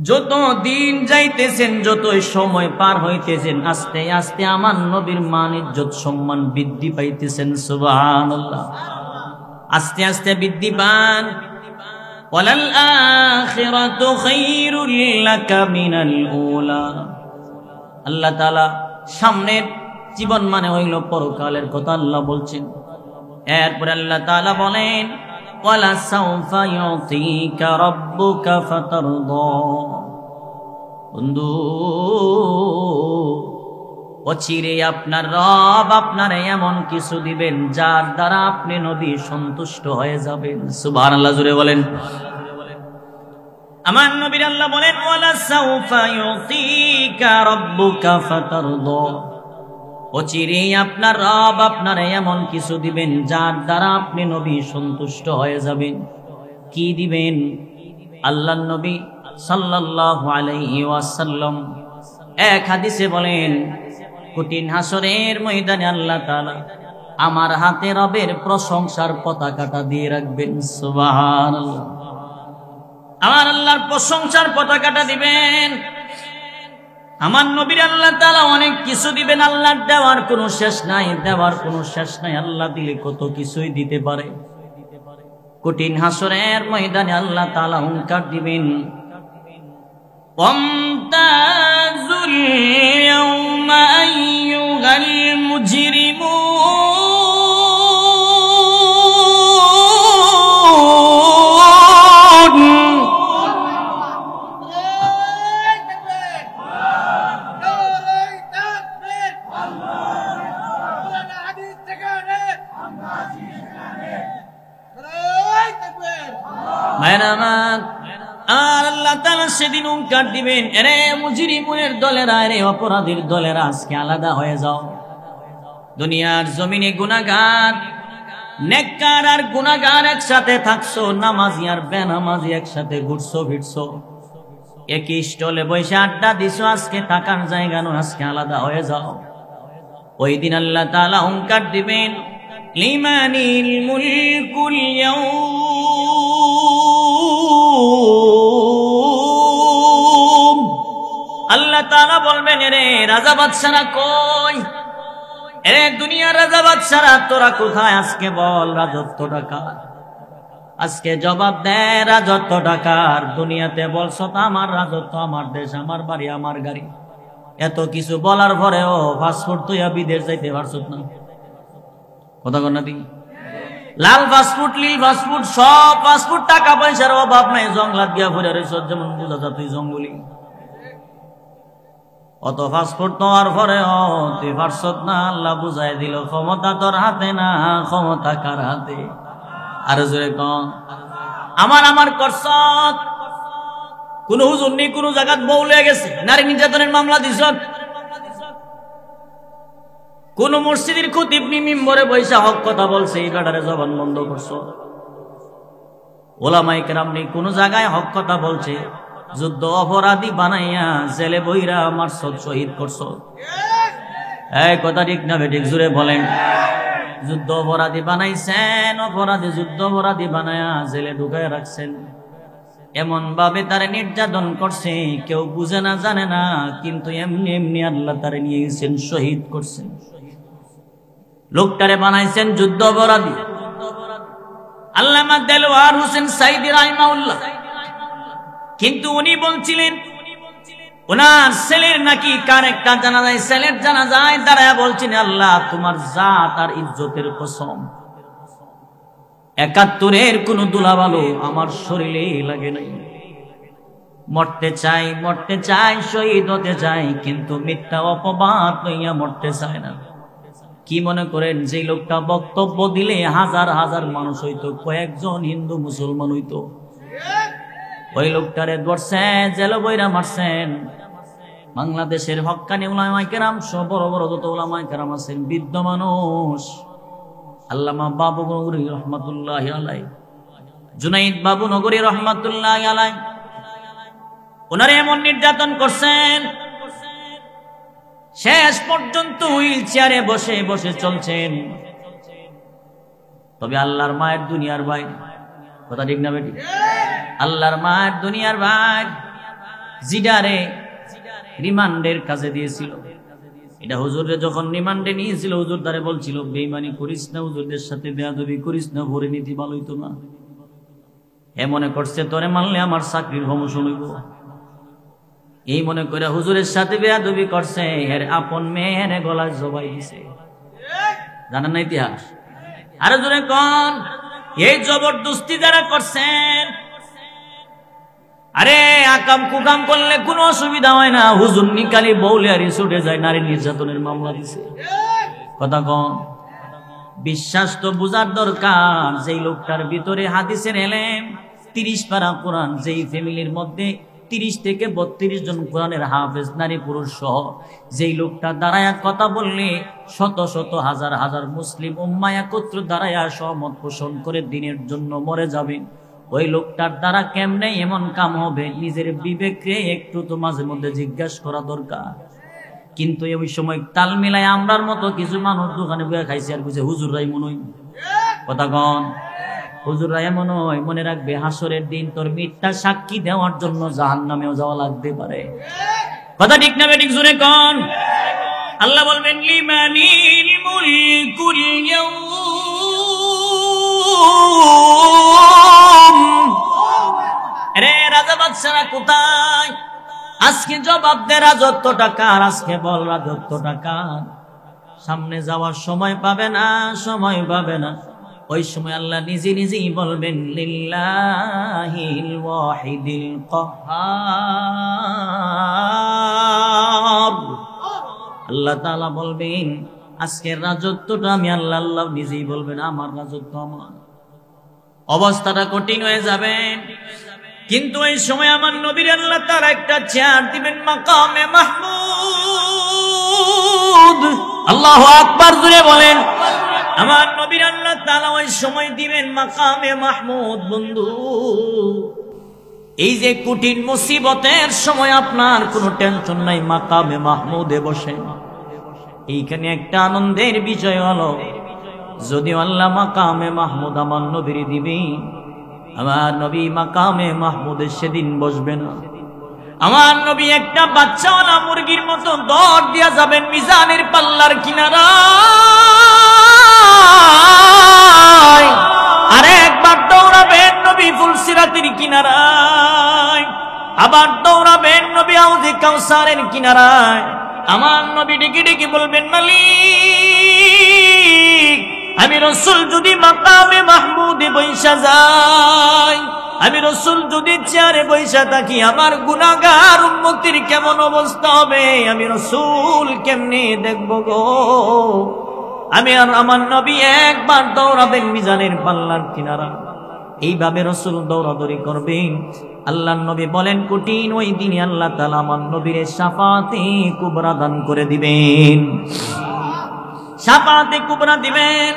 A: যত দিন যাইতেছেন, যতই সময় পার হইতেছেন, আস্তে আস্তে আমার নবীর মান ইজ্জত সম্মান বৃদ্ধি পাইতেছেন। সুবহানাল্লাহ। আস্তে আস্তে বৃদ্ধি পান। ওয়ালাল আখিরাতু খায়রুল লাকা মিনাল উলা। আল্লাহ তাআলা সামনের জীবন মানে হইল পরকালের কথা আল্লাহ বলছেন। এরপরে আল্লাহ তাআলা বলেন, ওয়ালা সাউফা ইউতিকা রাব্বুকা ফাতারদা। বন্ধু, অচিরে আপনার রব আপনার এমন কিছু দিবেন যার দ্বারা আপনি নবী সন্তুষ্ট হয়ে যাবেন। সুবহানাল্লাহ, জোরে বলেন। আমার নবীর আল্লাহ বলেন, ওয়ালা সাউফা ইউতিকা রাব্বুকা ফাতারদা। অচিরে আপনার রব আপনার এমন কিছু দিবেন যার দ্বারা আপনি নবী সন্তুষ্ট হয়ে যাবেন। কি দিবেন? আল্লাহর নবী সাল্লাল্লাহু আলাইহি ওয়াসাল্লাম এক হাদিসে বলেন, কঠিন হাসরের ময়দানে আল্লাহ তাআলা আমার হাতে রবের প্রশংসার পতাকাটা দিয়ে রাখবেন। সুবহানাল্লাহ। আমার আল্লাহর প্রশংসার পতাকাটা দিবেন। আমার নবীর আল্লাহ তাআলা অনেক কিছু দিবেন। আল্লাহর দেওয়ার কোনো শেষ নাই, দেওয়ার কোনো শেষ নাই। আল্লাহ দিলে কত কিছুই দিতে পারে। কঠিন হাসরের ময়দানে আল্লাহ তাআলা হুঙ্কার দিবেন, ওয়ামতাজুল ইয়াউমা আইয়ুহাল মুজরিমুন। আর আল্লাহ তাআলা সেদিন হুঙ্কার দিবেন, এরে মুজরিমের দলেরা, এরে অপরাধীর দলেরা, আজকে আলাদা হয়ে যাও। দুনিয়ার জমিনে গুনাহগার, নেককার আর গুনাহগার একসাথে থাকছো, নামাজি আর বেনামাজি একসাথে ঘুরছো ফিরছো, একই স্টলে বসে আড্ডা দিছো, আজকে থাকার জায়গা নয়, আজকে আলাদা হয়ে যাও। ওই দিন আল্লাহ তাআলা হুঙ্কার দিবেন, লিমানিল মুলকুল ইয়াউম। আল্লাহ তাআলা বলবেন, রে রাজা বাদশারা কই? এরে দুনিয়ার রাজা বাদশারা তোরা কোথায়? আজকে বল রাজত্বটা কার? আজকে জবাব দে, রাজত্বটা কার? দুনিয়াতে বলছো তো আমার রাজত্ব, আমার দেশ, আমার বাড়ি, আমার গাড়ি, এত কিছু বলার পরেও পাসপোর্ট তুই বিদেশ যাইতে পারছ না। কথা কন না? লাল পাসপোর্ট, নীল পাসপোর্ট, সব পাসপোর্ট, টাকা পয়সার অভাব নাই, জঙ্গলাত গিয়া ঘুরে রইছ, যেমন বুঝা যা তুই জঙ্গলি। অত পাসপোর্ট নেওয়ার পরেও তুই পারছ না। আল্লাহ বুঝাই দিল, ক্ষমতা তোর হাতে না, ক্ষমতা কার হাতে? আর জোরে কন, আমার করছ। কোন হুজুর নেই, কোন জায়গাত বউ লয়ে গেছে, নারী নির্যাতনের মামলা দিছ। কোন মসজিদের খতিব মিম্বরে বৈশা হক কথা বলছে, এই বেটারে জবান বন্ধ করছো। ওলামায়ে কেরাম নেই, কোন জায়গায় হক কথা বলছে, যুদ্ধ অপরাধী বানাইয়া জেলে বইরা মারছ, শহীদ করছো। এই কথা ঠিক না বেঠিক? জুড়ে বলেন। যুদ্ধ অপরাধী বানাইছেন, অপরাধী যুদ্ধ অপরাধী বানায়া জেলে ঢুকায় রাখছেন। এমন ভাবে তারে নির্যাতন করছে, কেউ বুঝে না, জানে না, কিন্তু এমনি এমনি আল্লাহ তারে নিয়ে গেছেন, শহীদ করছেন। লোকটারে বানাইছেন যুদ্ধ অপরাধী। আল্লামা দেলোয়ার হোসেন সাইদি রাহিমাহুল্লাহ, কিন্তু উনি বলছিলেন ওনার ছেলের নাকি কার একটা জানাজায়, ছেলের জানাজায় দাঁড়ায় বলছেন, আল্লাহ তোমার জাত আর ইজ্জতের কসম, ৭১-এর কোন দুলাবালো আমার শরীরে লাগে নাই। মরতে চাই, শহীদ হতে চাই, কিন্তু মিথ্যা অপবাদ লইয়া মরতে চায় না। কি মনে করেন যে লোকটা বক্তব্য দিলে হাজার হাজার মানুষ হইতো, কয়েকজন হিন্দু মুসলমান হইতো? ওই লোকটারে ধরছে, জেল বইরা মারছেন। বাংলাদেশের হক্কানি উলামায়ে কেরাম সব বড় বড় যত উলামায়ে কেরাম আছেন, বৃদ্ধ মানুষ, আল্লামা বাবু নগরী রহমাতুল্লাহি আলাইহি, জুনাইদ বাবু নগরী রহমাতুল্লাহি আলাইহি, ওনারে এমন নির্যাতন করছেন, শেষ পর্যন্ত হুইল চেয়ারে বসে বসে চলছেন। তবে আল্লাহর মায়ের দুনিয়ার বাইরে কথা ঠিক না বেটি? আল্লাহর মায়ের দুনিয়ার ভাই জিডারে রিমান্ডের কাছে দিয়েছিল। এটা হুজুরে যখন রিমান্ডে নিয়েছিল, হুজুর দ্বারে বলছিল বেঈমানি করিস না, হুজুরদের সাথে বেয়াদবি করিস না, ভরে নীতি ভালো হইতো না। এ মনে করছে তোরে মানলে আমার চাকরির প্রমোশন হইব, এই মনে করে হুজুরের সাথে বেয়াদবি করছে। এর আপন মেয়ের গলায় জবাই দিছে। জানেন না ইতিহাস? আরো জোরে কোন এই জবরদস্তি যারা করছেন, আরে আকাম কুকাম করলে কোনো অসুবিধা হয় না, হুজুর নিকালি বউলে আর ছুটে যায়, নারী নির্যাতনের মামলা দিছে। কথা কন, বিশ্বাস তো বুঝার দরকার। যেই লোকটার ভিতরে হাদিসের এলেম 30 পারা কোরআন, যেই ফ্যামিলির মধ্যে 30 থেকে 32 জন কোরআনের হাফেজ নারী পুরুষ সহ, যেই লোকটা দাঁড়ায়া কথা বললে শত শত হাজার হাজার মুসলিম উম্মা একত্র দাঁড়ায়া সহমত পোষণ করে দিনের জন্য মরে যাবেন, ওই লোকটার দ্বারা কেমনে এমন কাম হবে নিজের বিবেককে একটু তো মাঝে মধ্যে জিজ্ঞাসা করা দরকার। কিন্তু ওই সময় তাল মিলায় আমরার মতো কিছু মানুষ দোকানে বয়ে খাইছে আর বুঝে হুজুররাই মনে হয়। কথা কন, হুজুররা এমন হয়। মনে রাখবে হাসরের দিন তোর মিথ্যা সাক্ষী দেওয়ার জন্য জাহান্নামেও যাওয়া লাগতে পারে। কথা ঠিক না বেঠিক? জোরে কন। আল্লাহ বলবেন লিমানিল মুলকুল ইয়াউম, আরে রাজা বাদশারা কোথায়? আজকে জবাব দে, রাজত্বটা কার? আজকে বল রাজত্বটা কার? সামনে যাওয়ার সময় পাবে না, সময় পাবে না। ওই সময় আল্লাহ নিজে নিজেই বলবেন লিল্লাহিল ওয়াহিদিল কাহ্হার। আল্লাহ তাআলা বলবেন আজকের রাজত্বটা আমি আল্লাহ। আল্লাহ নিজেই বলবেন আমার রাজত্ব আমার। অবস্থাটা কঠিন হয়ে যাবে, কিন্তু এই সময় আমার নবীর আল্লাহ তাআলা একটা চেয়ার দিবেন, মাকামে মাহমুদ। আল্লাহু আকবার জোরে বলেন। আমার নবীর আল্লাহ তাআলা ওই সময় দিবেন মাকামে মাহমুদ। বন্ধু, এই যে কঠিন মুসিবতের সময় আপনার কোনো টেনশন নাই, মাকামে মাহমুদে বসেন। এইখানে একটা আনন্দের বিষয় হলো, যদি আল্লাহ মাকামে মাহমুদ আমার নবীর দিবে, আমার নবী মাকামে মাহমুদে সেদিন বসবে না। আমার নবী একটা বাচ্চাওয়ালা মুরগির মতো দৌড় দিয়া যাবেন মিজানের পাল্লার কিনারায়, আরে একবার দৌড়াবেন নবী ফুলসিরাতের কিনারায়, আবার দৌড়াবেন নবী হাউজে কাউসারের কিনারায়। আমার নবী ডেকে ডেকে বলবেন মালিক, আমি রাসূল যদি মাকামে মাহমুদে বৈশা যাই, আমি রাসূল যদি চেয়ারে বৈশা থাকি, আমার গুনাহগার উম্মতের কেমন অবস্থা হবে? আমি রাসূল কেমনে দেখব গো? আমি আর আমার নবী একবার দৌড়াবেন মিজানের পাল্লার কিনারা। এইভাবে রাসূল দৌড়াদৌড়ি করবেন। আল্লাহর নবী বলেন কঠিন ওই দিনে আল্লাহ তাআলা আমার নবীর শাফাতে কুবরা দান করে দিবেন, শাফাতে কুবরা দিবেন।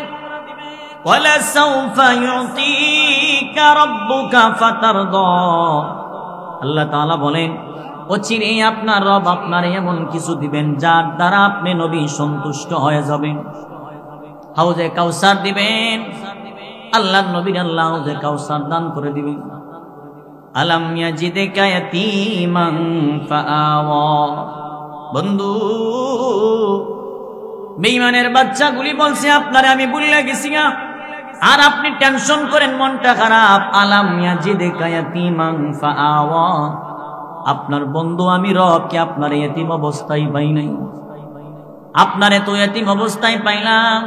A: ওয়ালা সাউফা ইউতিকা রাব্বুকা ফাতারদা। আল্লাহ তাআলা বলেন অচিরে আপনার রব আপনার এমন কিছু দিবেন যার দ্বারা আপনি নবী সন্তুষ্ট হয়ে যাবেন। হাউজে কাউসার দিবেন, আল্লাহর নবীর আল্লাহ হাউজে কাউসার দান করে দিবেন। আলাম ইয়াজিদকা ইয়াতীমান ফাআওয়া। বন্ধু, বেঈমানের বাচ্চাগুলি বলছে আপনারে আমি ভুলে গেছি না, আর আপনি টেনশন করেন, মনটা খারাপ। আলাম ইয়াজিদকা ইয়াতীমান ফাআওয়া। আপনার বন্ধু আমি রব কি আপনার এতিম অবস্থায় পাই নাই? আপনারে তো এতিম অবস্থায় পাইলাম,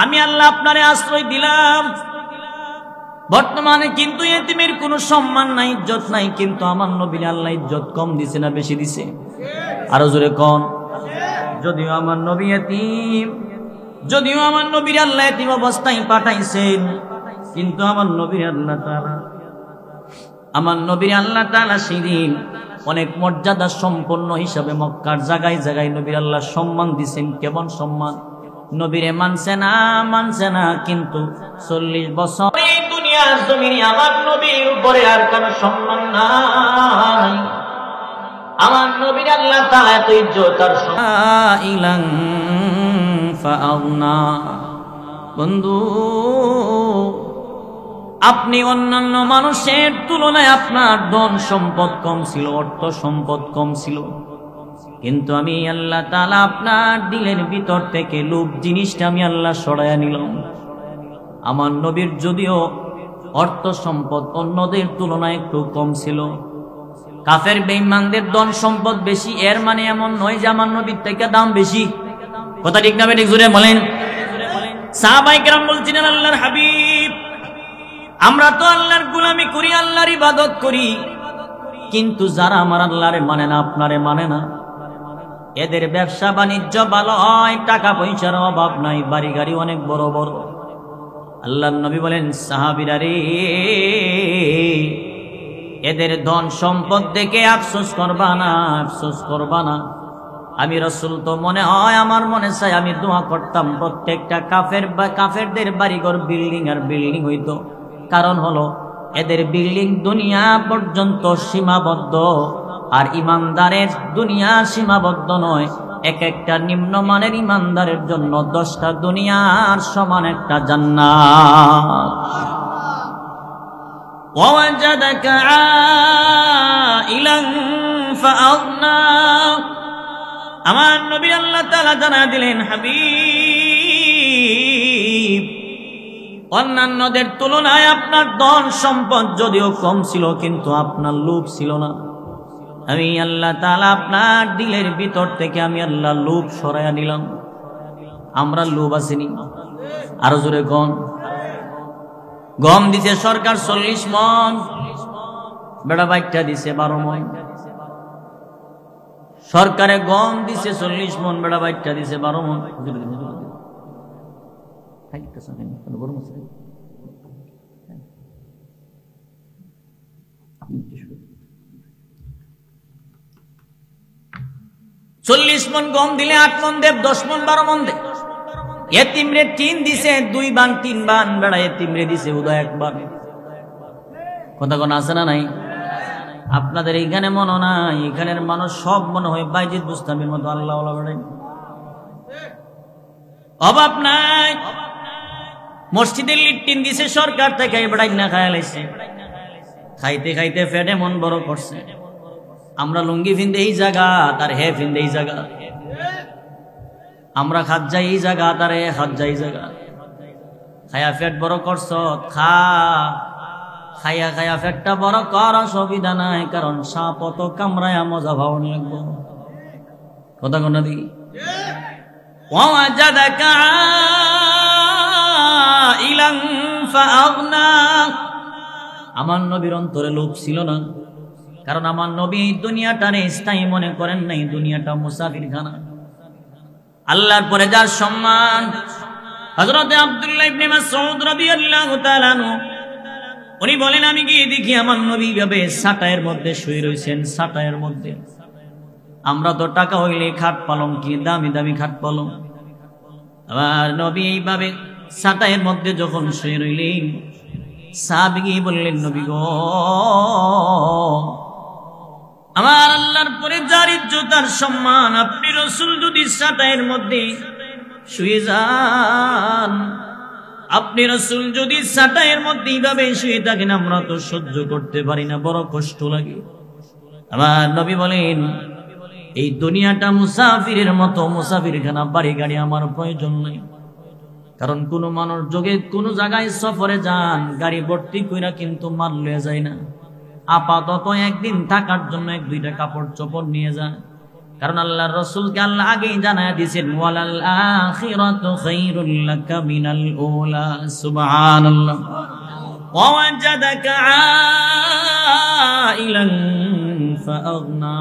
A: আমি আল্লাহ আপনারে আশ্রয় দিলাম। বর্তমানে কিন্তু এতিমের কোনো সম্মান নাই, ইজ্জত নাই, কিন্তু আমার নবীর আল্লাহ ইজ্জত কম দিছে না বেশি দিছে? আরো জোরে কোন। যদিও আমার নবী এতিম, যদিও আমার নবীর আল্লাহ এতিম অবস্থায় পাঠাইছেন, কিন্তু আমার নবীর আল্লাহ তাআলা সেদিন অনেক মর্যাদা সম্পন্ন হিসাবে মক্কার জায়গায় জায়গায় নবীর আল্লাহ সম্মান দিছেন। কেমন সম্মান? নবীরে মানছে না, কিন্তু 40 বছর এই দুনিয়ার জমিনে আমার নবীর উপরে আর কোন সম্মান নাই। আমার নবীর আল্লাহ তাআলা এত ইজ্জত আর সম্মান। বন্ধু, আপনি অন্যান্য মানুষের তুলনায় আপনার ধন সম্পদ কম ছিল, অর্থ সম্পদ কম ছিল, কিন্তু আমি আল্লাহ তাআলা আপনার দিলের ভিতর থেকে লোভ জিনিসটা আমি আল্লাহ সরাইয়া নিলাম। আমার নবীর যদিও অর্থ সম্পদ অন্যদের তুলনায় একটু কম ছিল, কাফের বেঈমানদের ধন সম্পদ বেশি, এর মানে এমন নয় যে আমার নবীর থেকে দাম বেশি। কথা ঠিক না বেঠিক জোরে বলেন। সাহাবায়ে কেরাম বলছিলেন, আল্লাহর হাবিব, আমরা তো আল্লাহর গোলামি করি, আল্লাহর ইবাদত করি, কিন্তু যারা আমার আল্লাহরে মানে না, আপনারে মানে না, এদের ব্যবসা বাণিজ্য ভালো হয়, টাকা পয়সার অভাব নাই, বাড়ি গাড়ি অনেক বড় বড়। আল্লাহর নবী বলেন, সাহাবীরা রে, এদের ধন সম্পদ দেখে আফসোস করবা না, আফসোস করবা না। আমি রাসূল তো মনে হয়, আমার মনে চাই আমি দোয়া করতাম প্রত্যেকটা কাফেরদের বাড়িঘর বিল্ডিং আর বিল্ডিং হইতো। কারণ হলো এদের বিল্ডিং দুনিয়া পর্যন্ত সীমাবদ্ধ, আর ইমানদারের দুনিয়া সীমাবদ্ধ নয়। এক একটা নিম্নমানের ইমানদারের জন্য 10টা দুনিয়ার সমান একটা জান্নাত। ওয়াজাদাকা আইলান ফাআগনা। আমার নবী আল্লাহ তাআলা জানা দিলেন, হাবিব, অন্যান্যদের তুলনায় আপনার ধন সম্পদ যদিও কম ছিল, কিন্তু আপনার লোভ ছিল না। আমি আল্লাহ তাআলা আপনার দিলের ভিতর থেকে আমি আল্লাহ লোভ সরাইয়া নিলাম। আমরা লোভ আসেনি? আরো জোরে কোন। গম দিছে সরকার 40 মণ, বেড়া বাইকটা দিছে 12 মণ। সরকারে গম দিছে 40 মণ, বেড়া বাইকটা দিছে 12 মণ। 40 মণ গম দিলে 8 মণ দেব, 10 মণ 12 মণ দেব। এতিমরে 3 দিছে 2 বান 3 বান, বেড়া এতিমরে দিছে উদয় 1 বান। কথা কোন আছে না নাই? আপনাদের এইখানে মনে নাই, এখানের মানুষ সব মনে হয় বাইজিদ বুস্তামির মতো আল্লাহ ওয়ালা বেড়াই, অভাব নাই। মসজিদের লিট্টিন দিছে সরকার থেকে, বেড়াই না খায়া লাইছে, খাইতে খাইতে ফেটে মন বড় করছে। আমরা লুঙ্গি ফিন্দে এই জায়গা, তার হে ফিন্দে এই জায়গা। আমরা খাত যাই এই জায়গা, তার হে খাত যাই জায়গা। খায়া ফেট বড় করছ, খা, খাইয়া খাইয়া ফেটটা বড় কর, অসুবিধা নাই, কারণ সাপ অত কামড়ায়া মজা ভাবন লাগবো। কথা কোন দিকে। ওয়াজাদাকা আইলান ফাআগনা। আমার নবীর অন্তরে লোভ ছিল না, কারণ আমার নবী দুনিয়াটারে স্থায়ী মনে করেন নাই, দুনিয়াটা মুসাফিরখানা। আল্লাহর পরে যার সম্মান, হযরত আব্দুল্লাহ ইবনে মাসউদ রাদিয়াল্লাহু তাআলা আনহু, উনি বলেন, আমি গিয়ে দেখি আমার নবী ভাবে ছাটাইয়ের মধ্যে শুয়ে রয়েছেন, ছাটাইয়ের মধ্যে। আমরা তো টাকা হইলে খাট পালং কি দামি দামি খাট পালং, আমার নবী এইভাবে ছাটাইয়ের মধ্যে যখন শুয়ে রইলেন, সাহাবী গিয়ে বললেন, নবী গো, আমার আল্লাহর পরে যার ইজ্জত আর সম্মান, আপনি রাসূল যদি ছাটাইয়ের মধ্যে শুয়ে যান, আপনি রাসূল যদি ছাটাইয়ের মধ্যে এইভাবে শুয়ে থাকেন, আমরা তো সহ্য করতে পারি না, বড় কষ্ট লাগে। আমার নবী বলেন, এই দুনিয়াটা মুসাফিরের মতো, মুসাফিরখানা, বাড়ি গাড়ি আমার প্রয়োজন নেই। কারণ কোন মানুষ যোগে কোন জায়গায় সফরে যান, গাড়ি ভর্তি কইরা কিন্তু মাল লয়ে যায় না, আপাতত একদিন থাকার জন্য 1-2টা কাপড় চোপড় নিয়ে যায়। কারণ আল্লাহর রাসূলকে আল্লাহ আগেই জানায়া দিয়েছেন, ওয়ালাল আখিরাতু খায়রুল লাকা মিনাল উলা। সুবহানাল্লাহ। ওয়াজাদাকা আইলান ফাআগনা।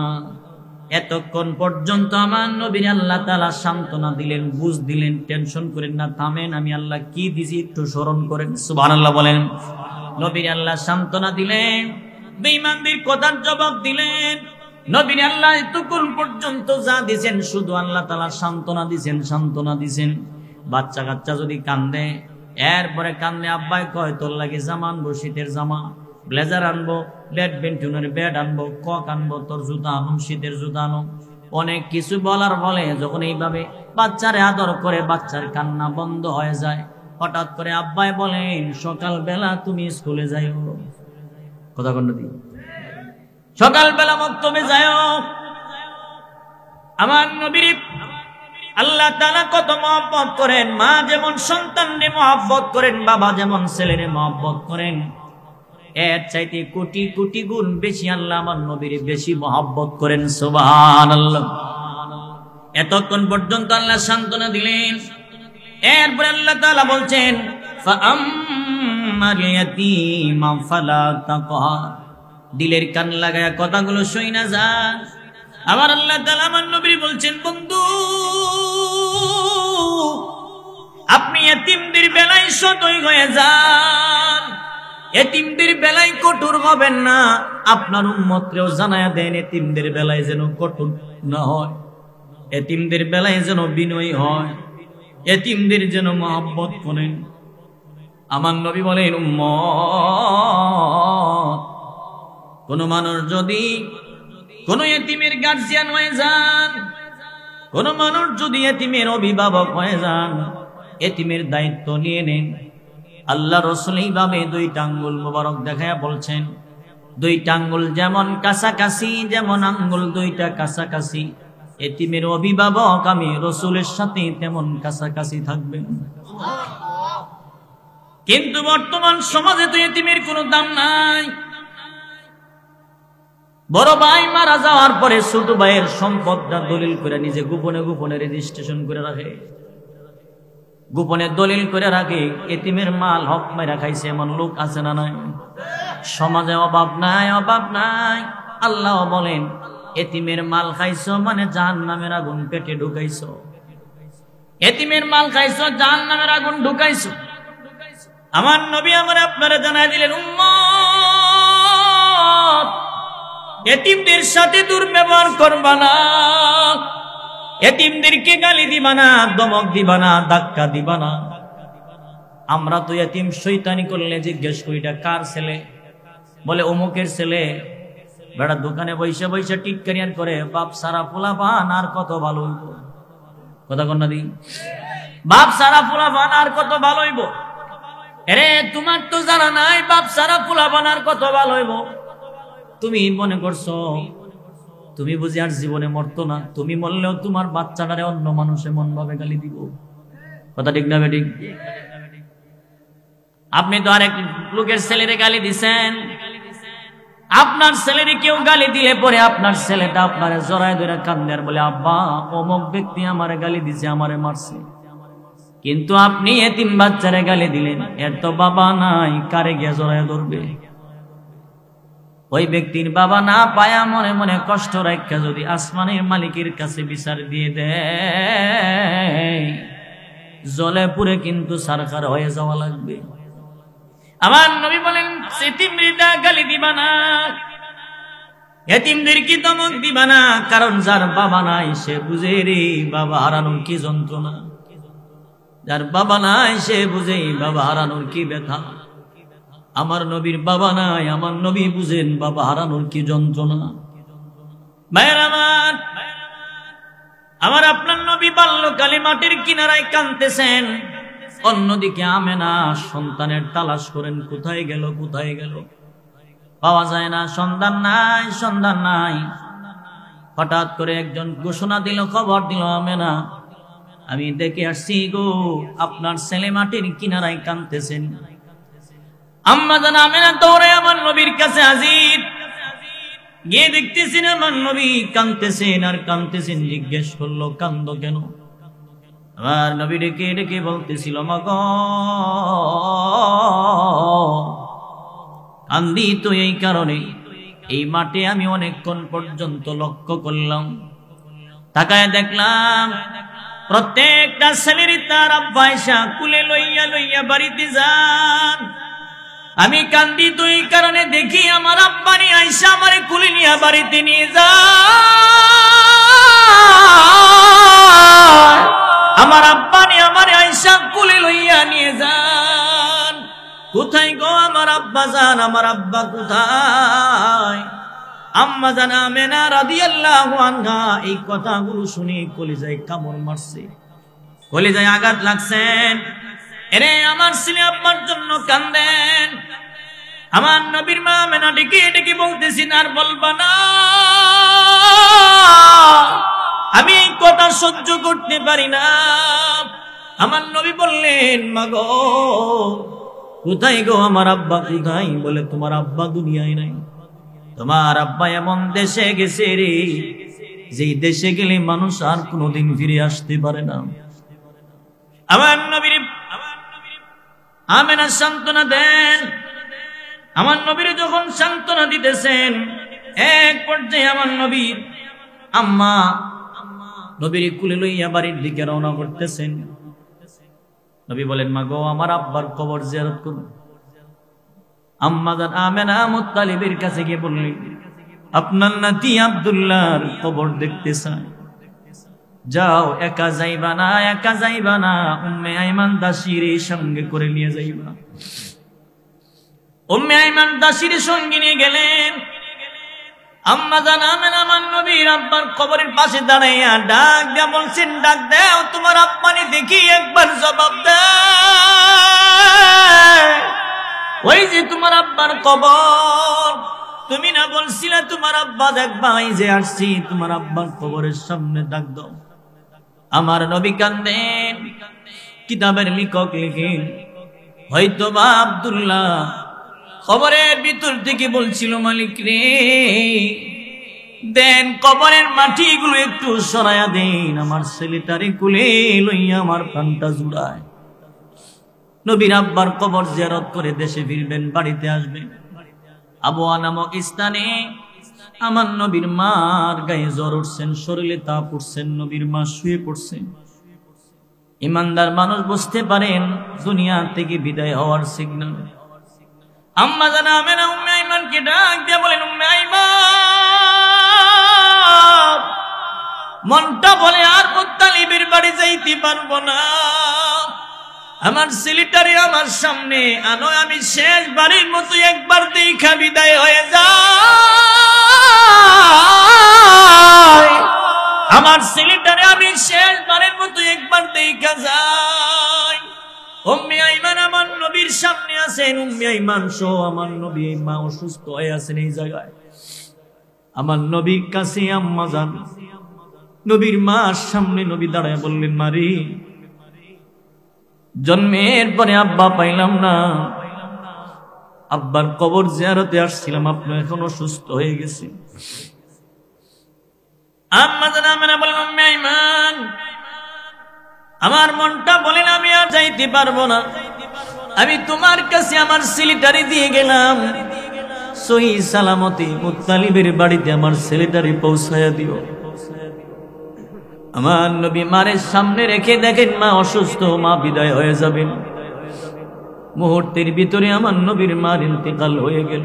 A: এতক্ষণ পর্যন্ত আমার নবীর আল্লাহ তাআলা সান্ত্বনা দিলেন, বুঝ দিলেন, টেনশন করেন না, থামেন, আমি আল্লাহ কি দিছি একটু স্মরণ করেন। সুবহানাল্লাহ বলেন। নবীর আল্লাহ সান্ত্বনা দিলেন, বেঈমানদের কথার জবাব দিলেন। নবীর আল্লাহ এতক্ষণ পর্যন্ত যা দিয়েছেন, শুধু আল্লাহ তাআলা সান্ত্বনা দিয়েছেন, সান্ত্বনা দিয়েছেন। বাচ্চা কাচ্চা যদি কান্দে, এরপরে কান্দে, আব্বাই কয় তোর লাগে জামা আনবো, শীতের জামা, ব্লেজার আনবো, ব্যাডমিন্টনের ব্যাট আনবো, কক আনবো, তোর জুতা আনো, শীতের জুতা আনো, অনেক কিছু বলার বলে যখন এইভাবে বাচ্চারে আদর করে, বাচ্চার কান্না বন্ধ হয়ে যায়। হঠাৎ করে আব্বাই বলেন, সকালবেলা তুমি স্কুলে যাইও। কথা কোন নদী? সকালবেলা মক্তবে যাইও। আমার নবীর আল্লাহ তাআলা কত মহব্বত করেন। মা যেমন সন্তানকে মহব্বত করেন, বাবা যেমন ছেলেরে মহব্বত করেন, এর চাইতে কোটি কোটি গুণ বেশি আল্লাহ আমার নবীর বেশি মহব্বত করেন। সুবহানাল্লাহ। এতক্ষণ পর্যন্ত আল্লাহ সান্ত্বনা দিলেন। এরপরে আল্লাহ তাআলা বলছেন, ফাআম্মাল ইয়াতীমা ফালা তাকহার। দিলের কান লাগায়া কথাগুলো শুই না যান। আবার আল্লাহ তাআলা আমার নবী বলছেন, বন্ধু আপনি এতিমদের বেলায় সদয় হয়ে যান, এতিমদের বেলায় কঠোর হবেন না। আপনার উম্মতকেও জানায়া দেন এতিমদের বেলায় যেন কঠোর না হয়, এতিমদের বেলায় যেন বিনয়ী হয়, এতিমদের যেন মহব্বত করেন। আমার নবী বলেন, উম্মত কোন মানুষ যদি কোন এতিমের গার্জিয়ান হয়ে যান, কোন মানুষ যদি এতিমের অভিভাবক হয়ে যান, এতিমের দায়িত্ব নিয়ে নেন, আল্লাহ রাসূল এইভাবে দুইটা আঙ্গুল মোবারক দেখায়া বলছেন, দুইটা আঙ্গুল যেমন কাছাকাছি, যেমন আঙ্গুল দুইটা কাছাকাছি, এতিমের অভিভাবক আমি রাসূলের সাথে তেমন কাছাকাছি থাকবেন। কিন্তু বর্তমান সমাজে তো এতিমের কোনো দাম নাই। বড় ভাই মারা যাওয়ার পরে ছোট ভাইয়ের সম্পদটা দলিল করে নিজে গোপনে গোপনে রেজিস্ট্রেশন করে রাখে, গোপনে দলিল করে রাখে। এতিমের মাল হক মাইরা খাইছে এমন লোক আছে না নাই? সমাজে অভাব নাই, অভাব নাই। আল্লাহ বলেন, এতিমের মাল খাইছো মানে জাহান্নামের আগুন পেটে ঢুকাইছো। এতিমের মাল খাইছো, জাহান্নামের আগুন ঢুকাইছো। আমার নবী আমার আপনারা জানাই দিলেন, উম্মত এতিমদের সাথে দুর্ব্যবহার করবা না, এতিমদেরকে গালি দিবা না, ধমক দিবা না, ধাক্কা দিবা না। আমরা তো এতিম শয়তানি করলে জিজ্ঞেস করি, এটা কার ছেলে? বলে অমুকের ছেলে। বেড়া দোকানে বৈশা বৈশা টিটকারিয়ান করে, বাপ সারা পোলাপান আর কত ভালো হইব। কথা কন্যা দি, বাপ সারা পোলাপান আর কত ভালো হইব। আরে তোমার তো জানা নাই বাপ সারা পোলাপান আর কত ভালো হইব। তুমি মনে করছো তুমি বুঝি আর জীবনে মরতো না? তুমি মরলেও তোমার বাচ্চাটারে অন্য মানুষে মন ভাবে গালি দিব। কথা ঠিক না বেঠিক? আপনি তো আরেক লোকের ছেলেরে গালি দিছেন, আপনার ছেলেরে কেউ গালি দিলে পরে আপনার ছেলেটা আপনার জড়ায় ধরে কান্দে আর বলে, আব্বা অমুক ব্যক্তি আমারে গালি দিছে, আমারে মারছে। কিন্তু আপনি এতিম বাচ্চারে গালি দিলেন, এর তো বাবা নাই, কারে গিয়া জড়ায় ধরবে? ওই ব্যক্তির বাবা না পায়া মনে মনে কষ্ট রাখা যদি আসমানের মালিকের কাছে বিচার দিয়ে দেয়, জলে পুরে কিন্তু সারকার হয়ে যাওয়া লাগবে। আমার নবী বলেন, এতিমদের গালি দিবা না, এতিমদের কি ধমক দিবা না। কারণ যার বাবা নাই সে বুঝে রে বাবা হারানোর কি যন্ত্রণা। যার বাবা নাই সে বুঝে বাবা হারানোর কি ব্যথা। আমার নবীর বাবা নাই, আমার নবী বুঝেন বাবা হারানোর কি যন্ত্রণা। ভাইয়ের আমার আপনার নবী বাল্যকালে মাটির কিনারায় কাঁদতেছেন, অন্যদিকে আমেনা সন্তানের তালাশ করেন, কোথায় গেল, কোথায় গেল, পাওয়া যায় না, সন্ধান নাই, সন্ধান নাই। হঠাৎ করে একজন ঘোষণা দিল, খবর দিল, আমেনা আমি দেখে আসছি গো, আপনার ছেলে মাটির কিনারায় কাঁদতেছেন। আম্মা জান আমেনা দৌড়ে আমার নবীর কাছে হাজির। গিয়ে দেখতেছেন আমার নবী কাঁদতেছেন আর কাঁদতেছেন। জিজ্ঞেস করলো, কান্দো কেন? আমার নবী ডেকে ডেকে বলতেছিল, মা গো কান্দি তো এই কারণে, এই মাঠে আমি অনেকক্ষণ পর্যন্ত লক্ষ্য করলাম, তাকায় দেখলাম প্রত্যেকটা ছেলের তার আব্বা আয়েশা কুলে লইয়া লইয়া বাড়িতে যান। আমি কান্দি তো এই কারণে, দেখি আমার আব্বা নিয়ে আয়েশা আমারে কুলে নিয়ে বাড়িতে নিয়ে যায়, আমার আব্বা নিয়ে আমার আয়েশা কুলে লইয়া নিয়ে যান। কোথায় গো আমার আব্বা যান, আমার আব্বা কোথায়? আম্মা জান আমেনা রাদিয়াল্লাহু আনহা এই কথাগুলো শুনে কলিজায় কামড় মারছে, কলিজায় আঘাত লাগছেন। এরে আমার ছেলে আব্বার জন্য কান্দেন। আমার নবীর মা আমেনা ডেকে ডেকে বলতেছেন, আর বলবা না, আমি এই কথা সহ্য করতে পারি না। আমার নবী বললেন, মা গো, কোথায় গো আমার আব্বা কোথায়? বলে, তোমার আব্বা দুনিয়ায় নাই, তোমার আব্বা এমন দেশে গেছে রে, যেই দেশে গেলে মানুষ আর কোনোদিন ফিরে আসতে পারে না। আমার নবীর আমেনা সান্ত্বনা দেন। আমার নবীর যখন সান্ত্বনা দিতেছেন, এক পর্যায়ে আমার নবীর আম্মা নবীর কুলে লইয়া বাড়ির দিকে রওনা করতেছেন। নবী বলেন, মা গো, আমার আব্বার কবর জিয়ারত করুন। আম্মা জান আমেনা মুত্তালিবের কাছে গিয়ে বললেন, আপনার নাতি আব্দুল্লাহর কবর দেখতে চাই। যাও, একা যাইবা না, একা যাইবা না, উম্মে আইমান দাসীর সঙ্গে করে নিয়ে যাইবা। উম্মে আইমান দাসীর সঙ্গে নিয়ে গেলেন। আম্মা জান আমেনা আমার নবীর আব্বার কবরের পাশে দাঁড়াইয়া ডাক দিয়া বলছেন, ডাক দাও, তোমার আব্বানি দেখি একবার জবাব দেয়। ওই যে তোমার আব্বার কবর, তুমি না বলছিলে তোমার আব্বা দেখবা? এই যে আসছি, তোমার আব্বার কবরের সামনে ডাক দাও। আমার নবী কান্দেন। কিতাবের লেখক লিখেন, হয়তো বা আব্দুল্লাহ কবরের ভিতর থেকে বলছিল, মালিক রে, দেন কবরের মাটিগুলো একটু সরাইয়া দেন, আমার ছেলেটারে কুলে লইয়া আমার প্রাণটা জুড়ায়। নবীর আব্বার কবর জিয়ারত করে দেশে ফিরবেন, বাড়িতে আসবেন। আবওয়া নামক স্থানে আমার নবীর মার গায়ে জ্বর উঠছেন, শরীরে তাপ উঠছেন, নবীর মা শুয়ে পড়ছেন। ইমানদার মানুষ বুঝতে পারেন দুনিয়া থেকে বিদায় হওয়ার সিগন্যাল। আম্মা জানা আমেনা উম্মে আইমানকে ডাক দিয়ে বলেন, উম্মে আইমান, মনটা বলে আর মুত্তালিবের বাড়ি যাইতে পারবো না, আমার ছেলেটারে আমার সামনে আনো, আমি শেষ বাড়ির মতো একবার দেখা বিদায় হয়ে যাই, আমার ছেলেটারে আমি শেষ বাড়ির মতো একবার দেখা যাই। উম্মে আইমান আমার নবীর সামনে আছেন, উম্মে আইমান সহ আমার নবী মা অসুস্থ হয়ে আছেন এই জায়গায়। আমার নবীর কাছে আম্মা যান, নবীর মার সামনে নবী দাঁড়ায় বললেন, মারি, জন্মের পরে আব্বা পাইলাম না, আব্বার কবর জিয়ারতে আসছিলাম, আপনি এখন অসুস্থ হয়ে গেছে। আম্মা জানা আমেনা বলেন, উম্মে আইমান, আমার মনটা বলেন আমি আর যাইতে পারবো না, আমি তোমার কাছে আমার ছেলেটারে দিয়ে গেলাম, সহি সালামতে মুত্তালিবের বাড়িতে আমার ছেলেটারে পৌঁছায়া দিও। আমার নবী মারের সামনে রেখে দেখেন মা অসুস্থ, মা বিদায় হয়ে যাবেন। মুহূর্তের ভিতরে আমার নবীর মার ইন্তেকাল হয়ে গেল।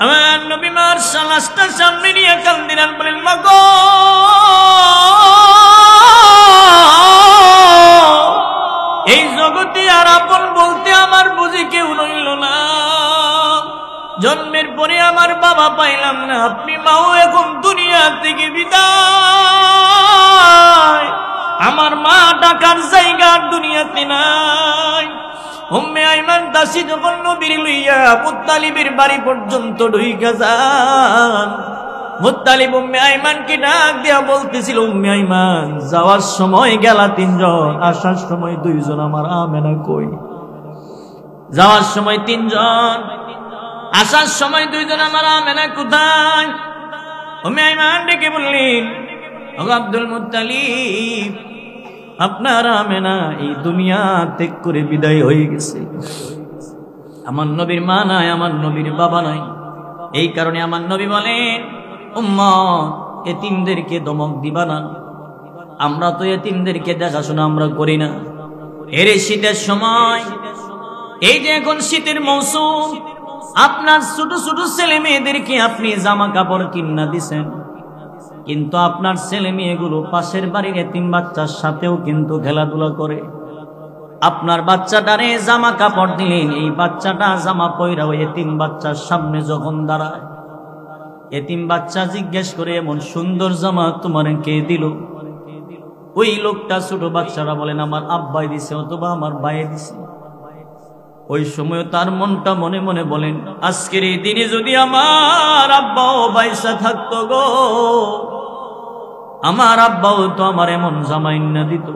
A: আমার নবী মার লাশটা সামনে নিয়ে কান্দেন, আর বলেন, মা গো, এই জগতে আর আপন বলতে আমার বুঝি কেউ রইল না, জন্মের পরে আমার বাবা পাইলাম না, আপনি মাও এখন দুনিয়া থেকে বিদায়, আমার মা ডাকার জায়গা দুনিয়াতে নাই। উম্মে আইমান দাসী যখন নবীর লইয়া মুত্তালিবের বাড়ি পর্যন্ত ঢুইকা যান, মুত্তালিব উম্মে আইমানকে ডাক দিয়া বলতেছিল, উম্মে আইমান, যাওয়ার সময় গেলা 3 জন, আসার সময় 2 জন, আমার আমেনা কই? যাওয়ার সময় 3 জন, আসার সময় 2 জন, আমার আমেনা কোথায়? উম্মে আইমান ডেকে বললেন, ও আব্দুল মুত্তালিব, আপনার আমেনা এই দুনিয়া ত্যাগ করে বিদায় হয়ে গেছে, আমার নবীর মা নাই, আমার নবীর বাবা নাই। এই কারণে আমার নবী বলেন, উম্মত, এতিমদেরকে দমক দিবা না, আমরা তো এতিমদেরকে দেখাশোনা আমরা করি না। এর শীতের সময়, এই যে এখন শীতের মৌসুম, আপনার ছোট ছোট ছেলে মেয়েদেরকে আপনি জামা কাপড় কিনা দিছেন, কিন্তু আপনার ছেলে মেয়েগুলো পাশের বাড়ির এতিম বাচ্চার সাথেও কিন্তু খেলাধুলা করে। আপনার বাচ্চাটারে জামা কাপড় দিলেন, এই বাচ্চাটা জামা পয়রা ওই এতিম বাচ্চার সামনে যখন দাঁড়ায়, এতিম বাচ্চা জিজ্ঞেস করে, এমন সুন্দর জামা তোমার কে দিল? ওই লোকটা ছোট বাচ্চারা বলেন আমার আব্বাই দিছে অথবা আমার ভাইয়ে দিছে। ওই সময় তার মনটা মনে মনে বলেন, আজকের এই দিনে যদি আমার আব্বাও বাইসা থাকতো গো, আমার আব্বাও তো আমার এমন জামাই না দিত।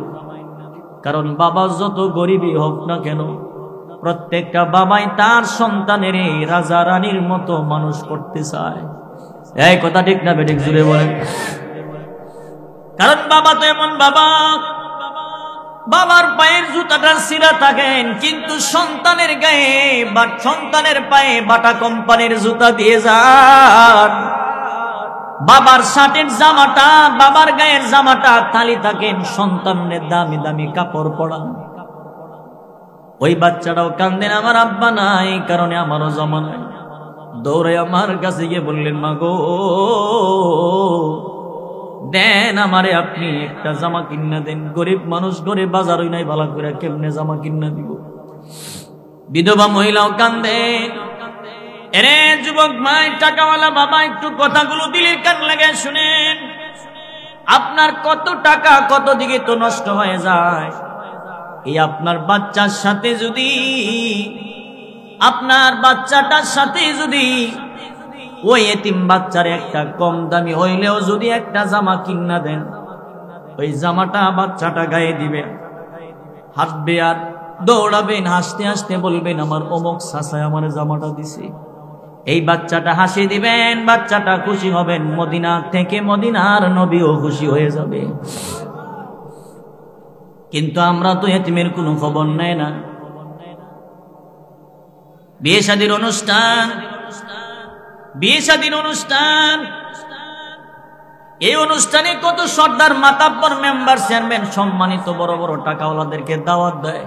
A: কারণ বাবা যত গরিবই হোক না কেন, প্রত্যেকটা বাবাই তার সন্তানের রাজা রানীর মতো মানুষ করতে চায়। এই কথা ঠিক না বেঠিক জুড়ে বলেন? কারণ বাবা তো এমন বাবা, বাবার পায়ের জুতাটা ছিঁড়া থাকেন কিন্তু সন্তানের গায়ে বা সন্তানের পায়ে বাটা কোম্পানির জুতা দিয়ে যান। বাবার শার্টের জামাটা, বাবার গায়ের জামাটা খালি থাকেন, সন্তানের দামি দামি কাপড় পরান। ওই বাচ্চাটাও কান্দেন আমার আব্বা নাই, কারণে আমারও জামা নাই। দৌড়ে আমার কাছে গিয়ে বললেন, মা গো দেন আমারে আপনি একটা জামা কিনা দেন। গরিব মানুষ, ঘরে বাজার হই নাই ভালো করে, কেমনে জামা কিনা দিব? বিধবা মহিলাও কান্দেন। এরে যুবক ভাই, টাকাওয়ালা বাবা, একটু কথাগুলো দিলের কান লাগে শুনেন। আপনার কত টাকা কত দিকে তো নষ্ট হয়ে যায়। এই আপনার বাচ্চার সাথে যদি, আপনার বাচ্চাটার সাথে যদি ওই এতিম বাচ্চার একটা কম দামি হইলেও যদি একটা জামা কিনা দেন, ওই জামাটা বাচ্চাটা গায়ে দিবে, হাসবে আর দৌড়াবেন, হাসতে হাসতে বলবেন আমার অমুক চাচায় আমার জামাটা দিছে। এই বাচ্চাটা হাসি দিবেন, বাচ্চাটা খুশি হবেন, মদিনা থেকে মদিনার নবীও খুশি হয়ে যাবে। কিন্তু আমরা তো এতিমের কোনো খবর নেই না। বিয়ে শাদীর অনুষ্ঠান, বিয়ে শাদীর অনুষ্ঠান, এই অনুষ্ঠানে কত সর্দার মাতাব্বর মেম্বার চেয়ারম্যান সম্মানিত বড় বড় টাকাওয়ালাদেরকে দাওয়াত দেয়।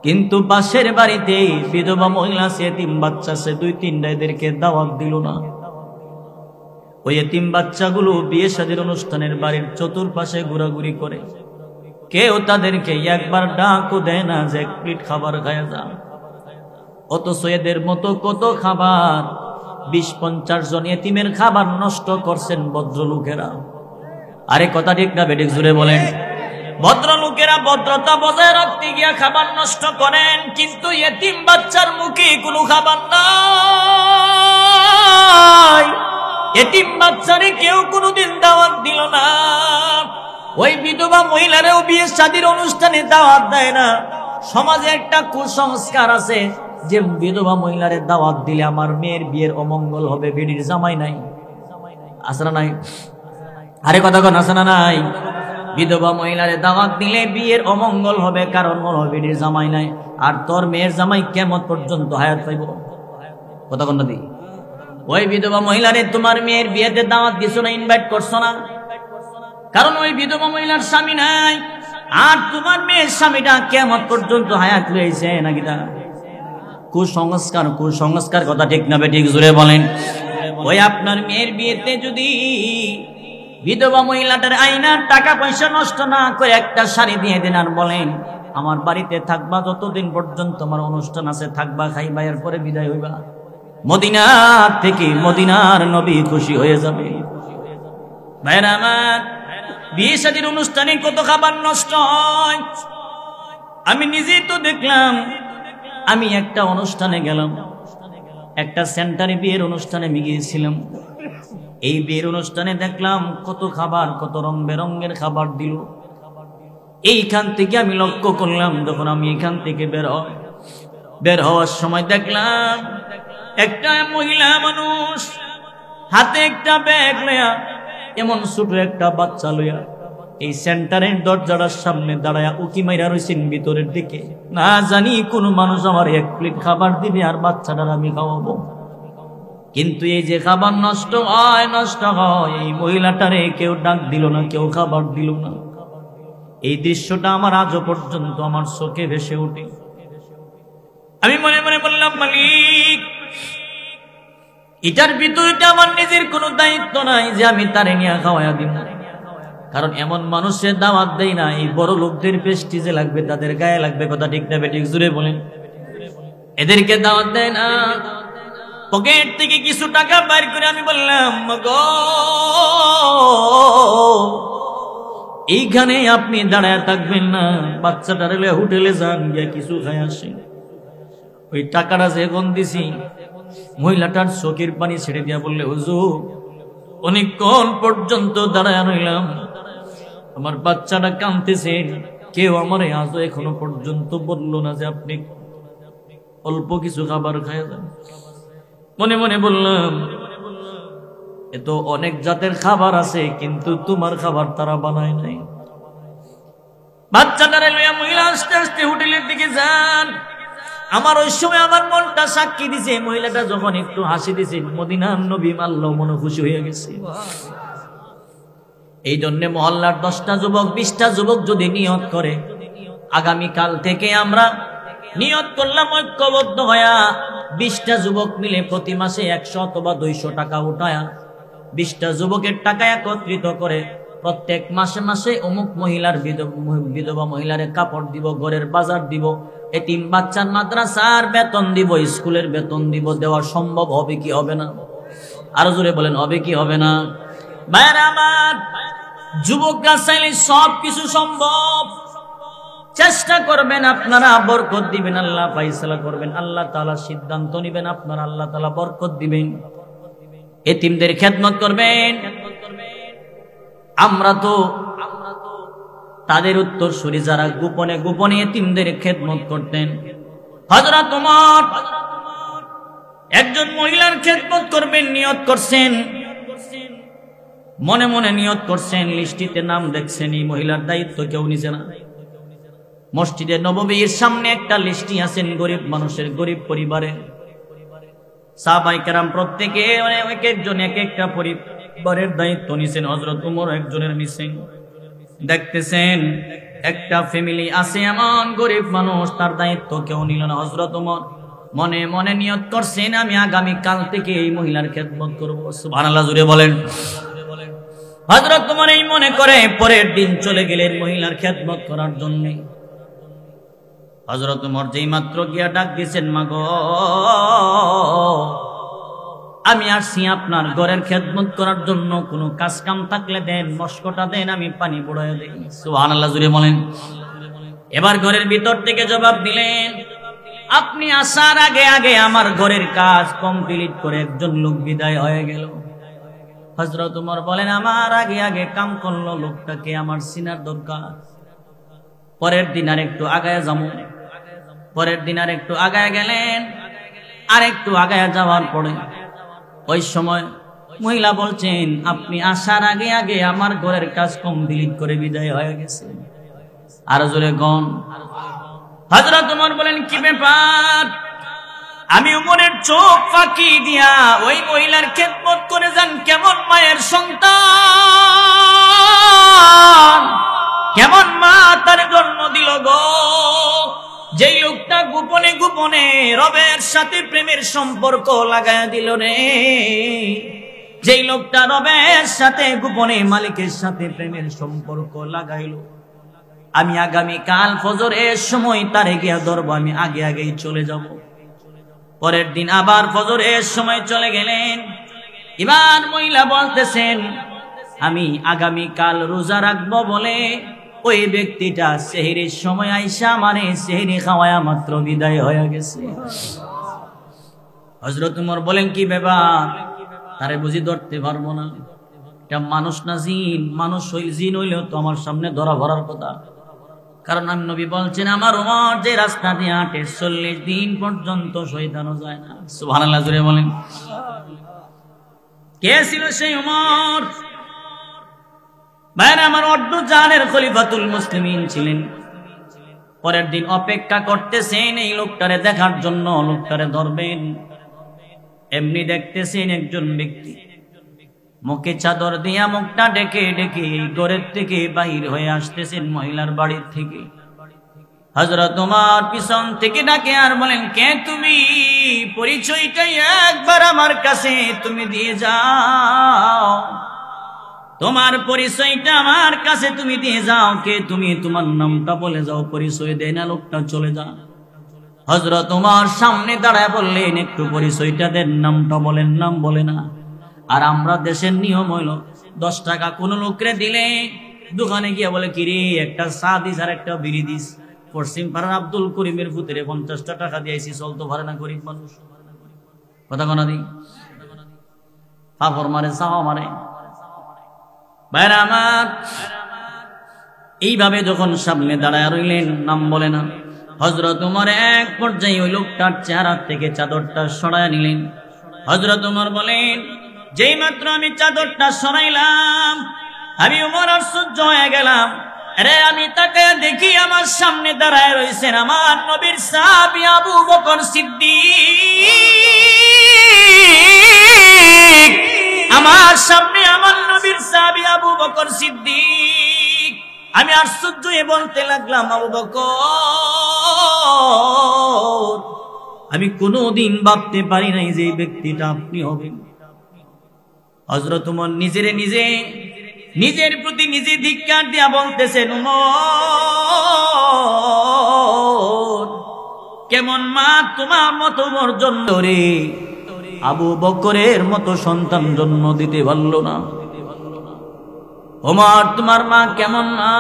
A: কিন্তু পাশের বাড়িতে বিধবা মহিলা সে এতিম বাচ্চা সে দুই তিনটা এদেরকে দাওয়াত দিল না। ওই এতিম বাচ্চাগুলো বিয়ে শাদীর অনুষ্ঠানের বাড়ির চতুর্পাশে ঘোরাঘুরি করে, কেউ তাদেরকে একবার ডাকও দেয় না যে এক প্লেট খাবার খায় যান। অথচ এদের মতো কত খাবার, 20-50 জন এতিমের খাবার নষ্ট করছেন ভদ্রলোকেরা। আরে কথা ঠিক না বেঠিক জুড়ে বলেন? ভদ্রলোকেরা ভদ্রতা বজায় রাখতে গিয়া খাবার নষ্ট করেন, কিন্তু এতিম বাচ্চার মুখে কোনো খাবার নাই। এতিম বাচ্চারে কেউ কোনোদিন দাওয়াত দিল না। ওই বিধবা মহিলারেও বিয়ে শাদীর অনুষ্ঠানে দাওয়াত দেয় না। সমাজে একটা কুসংস্কার আছে যে বিধবা মহিলারে দাওয়াত দিলে আমার মেয়ের বিয়ের অমঙ্গল হবে, বেডির জামাই নাই। আছে না নাই? আরে কথা কোন আছে না নাই? বিধবা মহিলারে দাওয়াত দিলে বিয়ের অমঙ্গল হবে, কারণ ওর বেডির জামাই নাই। আর তোর মেয়ের জামাই কিয়ামত পর্যন্ত হায়াত পাইব। কথা কোন দি? ওই বিধবা মহিলারে তোমার মেয়ের বিয়েতে দাওয়াত দিছো না, ইনভাইট করছো না, কারণ ওই বিধবা মহিলার স্বামী নাই। আর তোমার মেয়ের স্বামীটা কিয়ামত পর্যন্ত হায়াত রয়েছে নাকি? তা কুসংস্কার, কুসংস্কার। কথা ঠিক না বেঠিক জুড়ে বলেন? ওই আপনার মেয়ের বিয়েতে যদি বিধবা মহিলাটার আইনার টাকা পয়সা নষ্ট না করে একটা শাড়ি দিয়ে দেন আর বলেন আমার বাড়িতে থাকবা যতদিন পর্যন্ত আমার অনুষ্ঠান আছে, থাকবা, খাইবা, এরপরে বিদায় হইবা, মদিনার থেকে মদিনার নবী খুশি হয়ে যাবে। ভাইরা আমার, বিয়ে শাদীর অনুষ্ঠানে কত খাবার নষ্ট হয়। আমি নিজেই তো দেখলাম। আমি একটা অনুষ্ঠানে গেলাম, একটা সেন্টারে বিয়ের অনুষ্ঠানে আমি গিয়েছিলাম। এই বিয়ের অনুষ্ঠানে দেখলাম কত খাবার, কত রং বেরঙের খাবার দিল। এইখান থেকে আমি লক্ষ্য করলাম, যখন আমি এখান থেকে বের হওয়ার সময় দেখলাম একটা মহিলা মানুষ হাতে একটা ব্যাগ লইয়া, এমন ছোট একটা বাচ্চা লইয়া এই সেন্টারের দরজাটার সামনে দাঁড়ায়া উকি মাইরা রয়েছেন ভিতরের দিকে। না জানি কোন মানুষ আমার এক প্লেট খাবার দিবে আর বাচ্চাটার আমি খাওয়াবো। কিন্তু এই যে খাবার নষ্ট হয়, এই মহিলাটারে কেউ ডাক দিল না, কেউ খাবার দিল না। এই দৃশ্যটা আমার আজও পর্যন্ত আমার চোখে ভেসে ওঠে। আমি মনে মনে বললাম, মালিক, এটার ভিতরে আমার নিজের কোনো দায়িত্ব নাই যে আমি তারে নিয়ে খাওয়াইয়া দিব। কারণ এমন মানুষের দাওয়াত দেয় না, এই বড় লোকদের প্রেস্টিজে লাগবে, তাদের গায়ে লাগবে। কথা ঠিক না বেঠিক জুড়ে বলেন? এদেরকে দাওয়াত দেয় না। পকেট থেকে কিছু টাকা বাইর করে আমি বললাম, গো এইখানে আপনি দাঁড়ায় থাকবেন না, বাচ্চাটার হোটেলে যান, গিয়ে কিছু খাই আসেন। ওই টাকাটা যখন দিছি, মহিলাটার চোখের পানি ছেড়ে দিয়া বললে, হুজুর অনেকক্ষণ পর্যন্ত দাঁড়ায় রইলাম, আমার বাচ্চাটা কাঁদতেছে, কেউ আমার আজও এখনো পর্যন্ত বললো না যে আপনি অল্প কিছু খাবার খায় যান। মনে মনে বললাম, এ তো অনেক জাতের খাবার আছে, কিন্তু তোমার খাবার তারা বানায় নাই। বাচ্চাটারে লইয়া মহিলা আস্তে আস্তে হোটেলের দিকে যান। আমার ওই সময় আমার মনটা সাক্ষী দিছে, মহিলাটা যখন একটু হাসি দিছে, মদিনার নবী আল্লাহ মনে খুশি হয়ে গেছে। এই জন্য মহল্লার 10টা যুবক 20টা যুবক যদি নিয়ত করে, আগামীকাল থেকে আমরা নিয়ত করলাম ঐক্যবদ্ধ হইয়া 20টা যুবক মিলে প্রতি মাসে 100 অথবা 200 টাকা উঠায়া 20টা যুবকের টাকা একত্রিত করে প্রত্যেক মাসে মাসে অমুক মহিলার বিধবা মহিলারে কাপড় দিব, ঘরের বাজার দিব, এতিম বাচ্চার মাদ্রাসার বেতন দিব, স্কুলের বেতন দিব। দেওয়া সম্ভব হবে কি হবে না? আরো জোরে বলেন, হবে কি হবে না? ভাইরা আমার, যুবকরা চাইলে সব কিছু সম্ভব। চেষ্টা করবেন, আপনারা বরকত দিবেন, আল্লাহ ফায়সালা করবেন, আল্লাহ তাআলা সিদ্ধান্ত নেবেন, আপনারা আল্লাহ তাআলা বরকত দিবেন। এতিমদের খেদমত করবেন। আমরা তো তাদের উত্তরসূরি যারা গোপনে গোপনে এতিমদের খেদমত করতেন। হযরত ওমর একজন মহিলার খেদমত করবেন নিয়ত করছেন, মনে মনে নিয়ত করছেন, লিস্টিতে নাম দেখছেন, এই মহিলার দায়িত্ব কেউ নিছে না। মসজিদে নববীর সামনে একটা লিস্টি আছেন গরিব মানুষের, গরিব পরিবারের। সাহাবায়ে কেরাম প্রত্যেকে এক একজন এক একটা পরিবারের দায়িত্ব নিছেন। হযরত ওমর একজনের নিছেন। দেখতেছেন একটা ফ্যামিলি আছে এমন গরিব মানুষ, তার দায়িত্ব কেউ নিল না। হযরত ওমর মনে মনে নিয়ত করছেন, আমি আগামী কাল থেকে এই মহিলার খেদমত করব। সুবহানাল্লাহ, জুড়ে বলেন। হযরত ওমর এই মনে করে পরের দিন চলে গেলেন মহিলার খেদমত করার জন্য। হযরত ওমর যেই মাত্র গিয়া ডাক দিয়েছেন, মা গো, আমি আসছি আপনার ঘরের খেদমত করার জন্য, কোনো কাজ কাম থাকলে দেন, মস্কটা দেন, আমি পানি পড়ায় দেই। সুবহানাল্লাহ, জুড়ে বলেন। এবার ঘরের ভিতর থেকে জবাব দিলেন, আপনি আসার আগে আগে আমার ঘরের কাজ কমপ্লিট করে একজন লোক বিদায় হয়ে গেল। হযরত ওমর বলেন, আমার আগে আগে কাম করলো লোকটাকে আমার চিনার দরকার। পরের দিন আর একটু আগায় যাবো। পরের দিন আর একটু আগায় গেলেন। আর একটু আগায় যাওয়ার পরে ওই সময় মহিলা বলছেন, আপনি আসার আগে আগে আমার ঘরের কাজ কমপ্লিট করে বিদায় হয়ে গেছে। আর জোরে গন। হযরত ওমর বলেন, কি ব্যাপার? আমি ওমরের চোখ ফাঁকি দিয়া ওই মহিলার খেদমত করে যান, কেমন মায়ের সন্তান, কেমন মা তার জন্ম দিল গো। যেই লোকটা গোপনে গোপনে রবের সাথে প্রেমের সম্পর্ক লাগায় দিল রে, যেই লোকটা রবের সাথে গোপনে মালিকের সাথে প্রেমের সম্পর্ক লাগাইল, আমি আগামী কাল ফজরের সময় তারে গিয়া ধরবো, আমি আগে আগেই চলে যাব। পরের দিন আবার ফজরের সময় চলে গেলেন। এবার মহিলা বলতেছেন, আমি আগামী কাল রোজা রাখবো বলে ওই ব্যক্তিটা সেহরির সময় আইসা মানে সেহরি খাওয়ায়া মাত্র বিদায় হয়ে গেছে। হযরত ওমর বলেন, কি ব্যাপার? তারে বুঝি ধরতে পারবো না? এটা মানুষ না জিন? মানুষ জিন হইলেও তো আমার সামনে ধরা ভরার কথা। কারণ আমি নবী বলছেন, আমার ওমর যে রাস্তা দিয়ে হাঁটে 40 দিন পর্যন্ত শয়তানও যায় না। সুবহানাল্লাহ, জুড়ে বলেন। কে ছিল সেই ওমর? ভাইরা আমার, অর্ধ জাহানের খলিফাতুল মুসলিমিন ছিলেন। পরের দিন অপেক্ষা করতেছেন এই লোকটারে দেখার জন্য, লোকটারে ধরবেন। এমনি দেখতেছেন একজন ব্যক্তি মুখে চাদর দিয়া মুখটা ডেকে ডেকে ঘরের থেকে বাহির হয়ে আসতেছেন মহিলার বাড়ির থেকে। হযরত ওমর পিছন থেকে ডাকে আর বলেন, কে তুমি? পরিচয়টাই একবার আমার কাছে তুমি দিয়ে যাও, তোমার পরিচয়টা আমার কাছে তুমি দিয়ে যাও। কে তুমি? তোমার নামটা বলে যাও। পরিচয় দেয় না লোকটা, চলে যা। হযরত ওমর সামনে দাঁড়ায় বললেন, একটু পরিচয়টা দেন, নামটা বলেন। নাম বলে না। আর আমরা দেশের নিয়ম হইল 10 টাকা কোন লোকরে দিলে দোকানে গিয়া বলে কিরে একটা চা দিস আর একটা বিড়ি দিস। পশ্চিম পাড়ার আব্দুল করিমের পুত্রে 50টা টাকা দিয়েছি, চলতো পারে না গরিব মানুষ। কথা কনা দি ফাফর মারে, চাও মারে। ভাইরা আমার, এইভাবে যখন সামনে দাঁড়ায় রইলেন, নাম বলে না, হযরত ওমর এক পর্যায়ে ওই লোকটার চেহারা থেকে চাদরটা সরায় নিলেন। হযরত ওমর বলেন, যেই মাত্র আমি চাদরটা সরাইলাম, আমি ওমর আশ্চর্য হয়ে গেলাম। আরে আমি তাকায় দেখি আমার সামনে দাঁড়ায় রয়েছেন আমার নবীর সাহাবী আবু বকর সিদ্দিক। আমার সামনে আমার নবীর সাহাবী আবু বকর সিদ্দিক। আমি আশ্চর্য হয়ে বলতে লাগলাম, আবু বকর, আমি কোনোদিন ভাবতে পারি নাই যে এই ব্যক্তিটা আপনি হবেন। হযরত ওমর নিজের প্রতি নিজে ধিক্কার দিয়া বলতেছেন, ওমর, কেমন মা তোমার মতো ওমর জন্ম রে আবু বকরের মতো সন্তান জন্ম দিতে পারল না। ওমর, তোমার মা কেমন মা,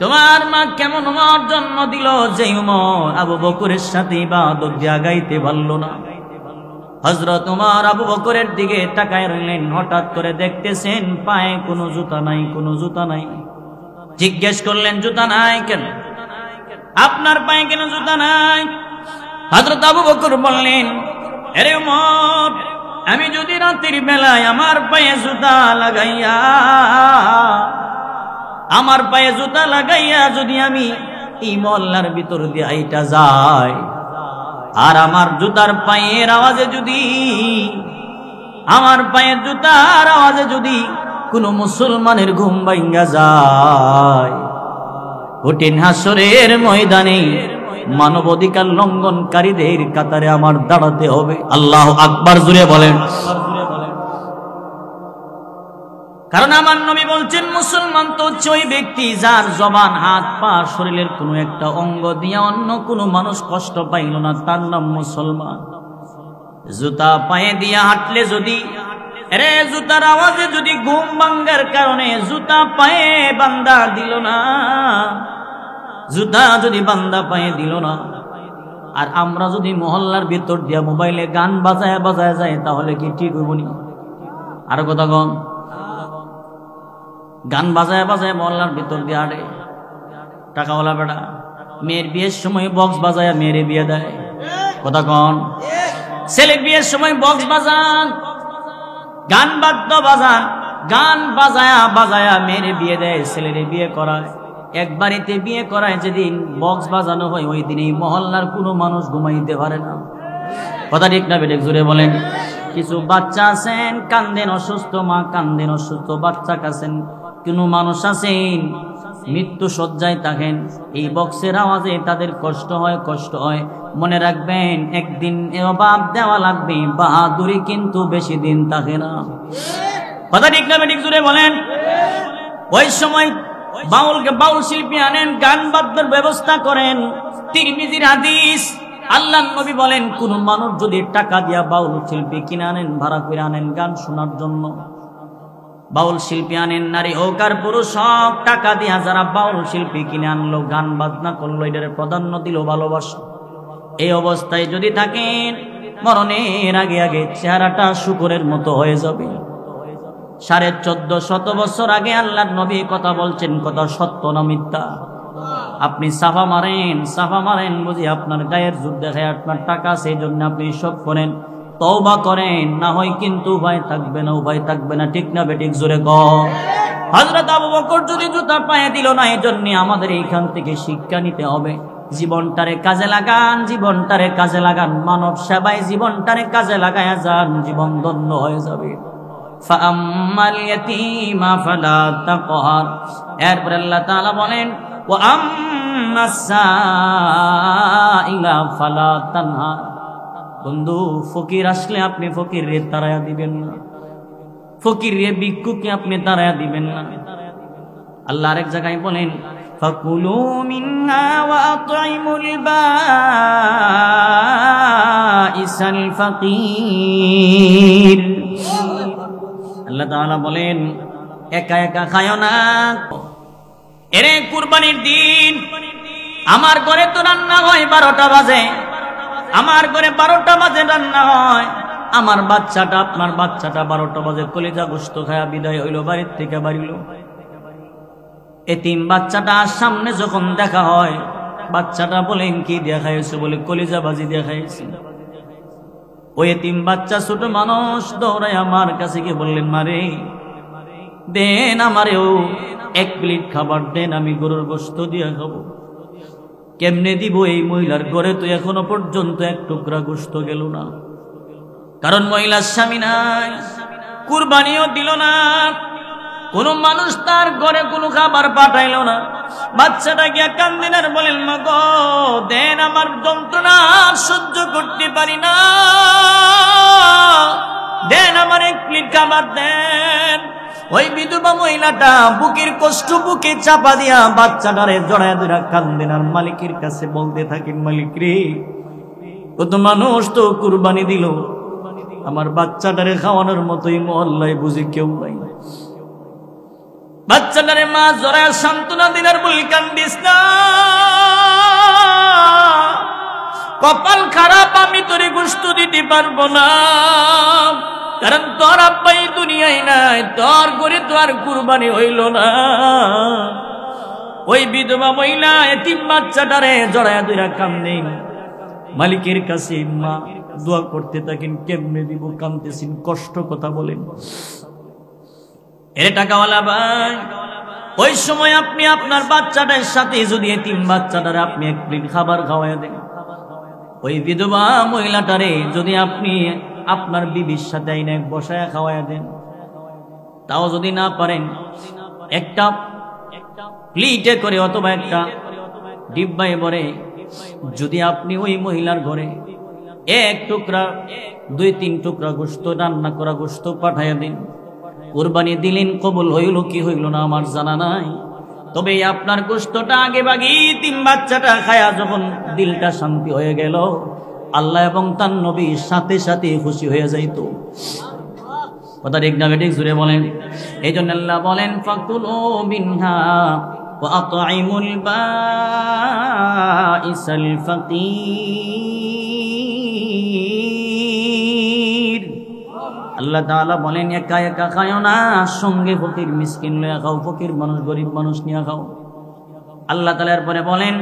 A: তোমার মা কেমন ওমর জন্ম দিল যে ওমর আবু বকরের সাথে ইবাদত দিয়া গাইতে পারল না। হযরত ওমর আবু বকরের দিকে তাকায় রইলেন। হঠাৎ করে দেখতেছেন পায়ে কোনো জুতা নাই, কোনো জুতা নাই। জিজ্ঞেস করলেন, জুতা নাই কেন? আপনার পায়ে কেন জুতা নাই? হযরত আবু বকর বললেন, আরে ওমর, আমি যদি রাতের বেলায় আমার পায়ে জুতা লাগাইয়া যদি আমি এই মহল্লার ভিতর দিয়ে আইটা যাই, আর আমার জুতার পায়ের আওয়াজে যদি কোনো মুসলমানের ঘুম ভাঙ্গা যায়, কঠিন হাসরের ময়দানে মানবাধিকার লঙ্ঘনকারীদের কাতারে আমার দাঁড়াতে হবে। আল্লাহু আকবার জুড়ে বলেন। কারণ আমার নবী বলছেন, মুসলমান তো হচ্ছে ওই ব্যক্তি যার জবান, হাত, পা, শরীরের কোনো একটা অঙ্গ দিয়ে অন্য কোনো মানুষ কষ্ট পাইল না, তার নাম মুসলমান। জুতা পায়ে দিয়ে হাঁটলে যদি, আরে জুতার আওয়াজে যদি ঘুম ভাঙ্গার কারণে জুতা পায়ে বান্দা দিল না, জুতা যদি বান্দা পায়ে দিল না, আর আমরা যদি মহল্লার ভিতর দিয়া মোবাইলে গান বাজায় যায়, তাহলে কি ঠিক হইব নি? আর কথা কন, গান বাজায় মহল্লার ভিতর দিয়ে আড়ে টাকাওয়ালা বেটা মেয়ের বিয়ের সময় বক্স বাজায় মেয়েরে বিয়ে দেয়। কথা কন, ছেলের বিয়ের সময় বক্স বাজান, গান বাদ্য বাজান, গান বাজায়া মেয়েরে বিয়ে দেয়, ছেলেরে বিয়ে করায়। এক বাড়িতে বিয়ে করায় যেদিন বক্স বাজানো হয়, ওই দিন এই মহল্লার কোনো মানুষ ঘুমাইতে পারে না। কথা ঠিক না বেঠিক জুড়ে বলেন। কিছু বাচ্চা আছেন কান্দেন, অসুস্থ মা কান্দেন, অসুস্থ বাচ্চা কাছেন, কোনো মানুষ আছেন মৃত্যু শয্যায় থাকেন, এই বক্সের আওয়াজে তাদের কষ্ট হয়। মনে রাখবেন, একদিন জবাব দেওয়া লাগবে, বাহাদুরি কিন্তু বেশি দিন থাকে না। কথা ঠিক না বেঠিক জুড়ে বলেন। ওই সময় বাউল শিল্পী আনেন, গান বাদ্যের ব্যবস্থা করেন। তিরমিজির হাদিস, আল্লাহর নবী বলেন, কোন মানুষ যদি টাকা দিয়া বাউল শিল্পী কিনে আনেন, ভাড়া করে আনেন গান শোনার জন্য, বাউল শিল্পী আনেন, নারী হোক আর পুরুষ হোক, টাকা দিয়া যারা বাউল শিল্পী কিনে আনলো, গান বাজনা করলো, এটার প্রাধান্য দিল ভালোবাসা। এই অবস্থায় যদি থাকেন, মরণের আগে চেহারাটা শুকরের মতো হয়ে যাবে। 1450 বছর আগে আল্লাহর নবী কথা বলছেন, কথা সত্য না মিথ্যা? আপনি সাফা মারেন বুঝি আপনার গায়ের জোর দেখায়, আপনার টাকা, সেই জন্য আপনি সব করেন, তওবা করেন, না হয় কিন্তু উপায় থাকবে না। ঠিক না বেঠিক জোরে কও। হযরত আবু বকর যদি জুতা পায়ে দিল না, এই জন্য আমাদের এইখান থেকে শিক্ষা নিতে হবে। জীবনটারে কাজে লাগান, মানব সেবায় জীবনটারে কাজে লাগায়া যান, জীবন ধন্য হয়ে যাবে। ফাআম্মাল ইয়াতীমা ফালা তাকহার। এরপর আল্লাহ তাআলা বলেন, ওয়া আম্মাস সাইলা ফালা তানহার। বন্ধু, ফকির আসলে আপনি ফকিররে তাড়ায়া দিবেন না, ফকিররে ভিক্ষুককে আপনি তাড়ায়া দিবেন না। আল্লাহ আরেক জায়গায় বলেন, ফাকুলু মিন্হা ওয়া আত'ইমুল বাঈসাল ফাকির। আল্লাহ তাআলা বলেন, একা একা খায়ও না। এরে কুরবানির দিন আমার ঘরে তো রান্না হয় 12টা বাজে, আমার ঘরে 12টা বাজে রান্না হয়। আমার বাচ্চাটা, আপনার বাচ্চাটা 12টা বাজে কলিজা গোশত খায়া বিদায় হইল, বাড়ির থেকে বাড়িল। এতিম বাচ্চাটা সামনে যখন দেখা হয়, বাচ্চাটা বলেন কি দিয়া খাইছো? বলে কলিজা বাজি দিয়া খাইছি। ওই এতিম বাচ্চা ছোট মানুষ দৌড়ায় আমার কাছে গিয়ে বললেন, মারে দেন আমারেও 1 প্লেট খাবার দেন, আমি গরুর গোশত দিয়া খাবো। কেমনে দিব? এই মহিলার ঘরে তো এখনো পর্যন্ত 1 টুকরা গোশত গেল না, কারণ মহিলার স্বামী নাই, কুরবানিও দিল না, কোন মানুষ তার ঘরে কোনো খাবার পাঠাইল না। বাচ্চাটা গিয়া কান্দেন আর বলেন, মা গো দেন, আমার যন্ত্রণা সহ্য করতে পারি না, দেন আমার 1 প্লেট খাবার দেন। ওই বিধবা মহিলাটা বুকের কষ্ট বুকে চাপা দিয়া বাচ্চাটারে জড়ায় ধরে কান্দেন আর মালিকের কাছে বলতে থাকেন, মালিক রে, কত মানুষ তো কুরবানি দিল, আমার বাচ্চাটারে খাওয়ানোর মতোই মহল্লায় বুঝি কেউ নাই। বাচ্চাটারে মা জড়ায় সান্ত্বনা দিনার বলি, কান্দিস না, কপাল খারাপ, আমি তোরে গোশত দিতে পারবো না, কারণ তোর আব্বাই দুনিয়ায় নাই, তোর ঘরে তো আর কুরবানি হইল না। ওই বিধবা মহিলা এতিম বাচ্চাটারে জড়ায় ধরে কান্দেন, মালিকের কাছে মা দোয়া করতে থাকেন, কেমনে দিব, কাঁদতেছেন, কষ্ট কথা বলেন। এর টাকাওয়ালা ভাই, ওই সময় আপনি আপনার বাচ্চাটার সাথে যদি এতিম বাচ্চাটারে আপনি 1 প্লেট খাবার খাওয়াইয়া দেন, ওই বিধবা মহিলাটারে যদি আপনি আপনার বিবির সাথে আইনে বসায়া খাওয়াইয়া দেন, তাও যদি না পারেন, একটা প্লেটে করে অথবা একটা ডিব্বায় ভরে যদি আপনি ওই মহিলার ঘরে 1 টুকরা 2-3 টুকরা গোশত, রান্না করা গোশত পাঠাইয়া দিন, কুরবানি দিলেন, কবুল হইল কি হইল না আমার জানা নাই, তবে আপনার গোশতটা আগে ভাগে 3 বাচ্চাটা খায়া যখন দিলটা শান্তি হয়ে গেল, আল্লাহ এবং তার নবী সাথে সাথে খুশি হয়ে যাইত। কথা ঠিক না বেঠিক? জুড়ে বলেন। এই জন্য আল্লাহ বলেন, ফাকুলু মিনহা ওয়া আতঈমুল বাঈসাল ফাকির। আল্লাহ তাআলা বলেন, একা একা খাও না, সঙ্গে ফকির মিসকিন লইয়া খাও, ফকির মানুষ গরিব মানুষ নিয়ে খাও। আল্লাহ তাআলা এরপরে বলেন,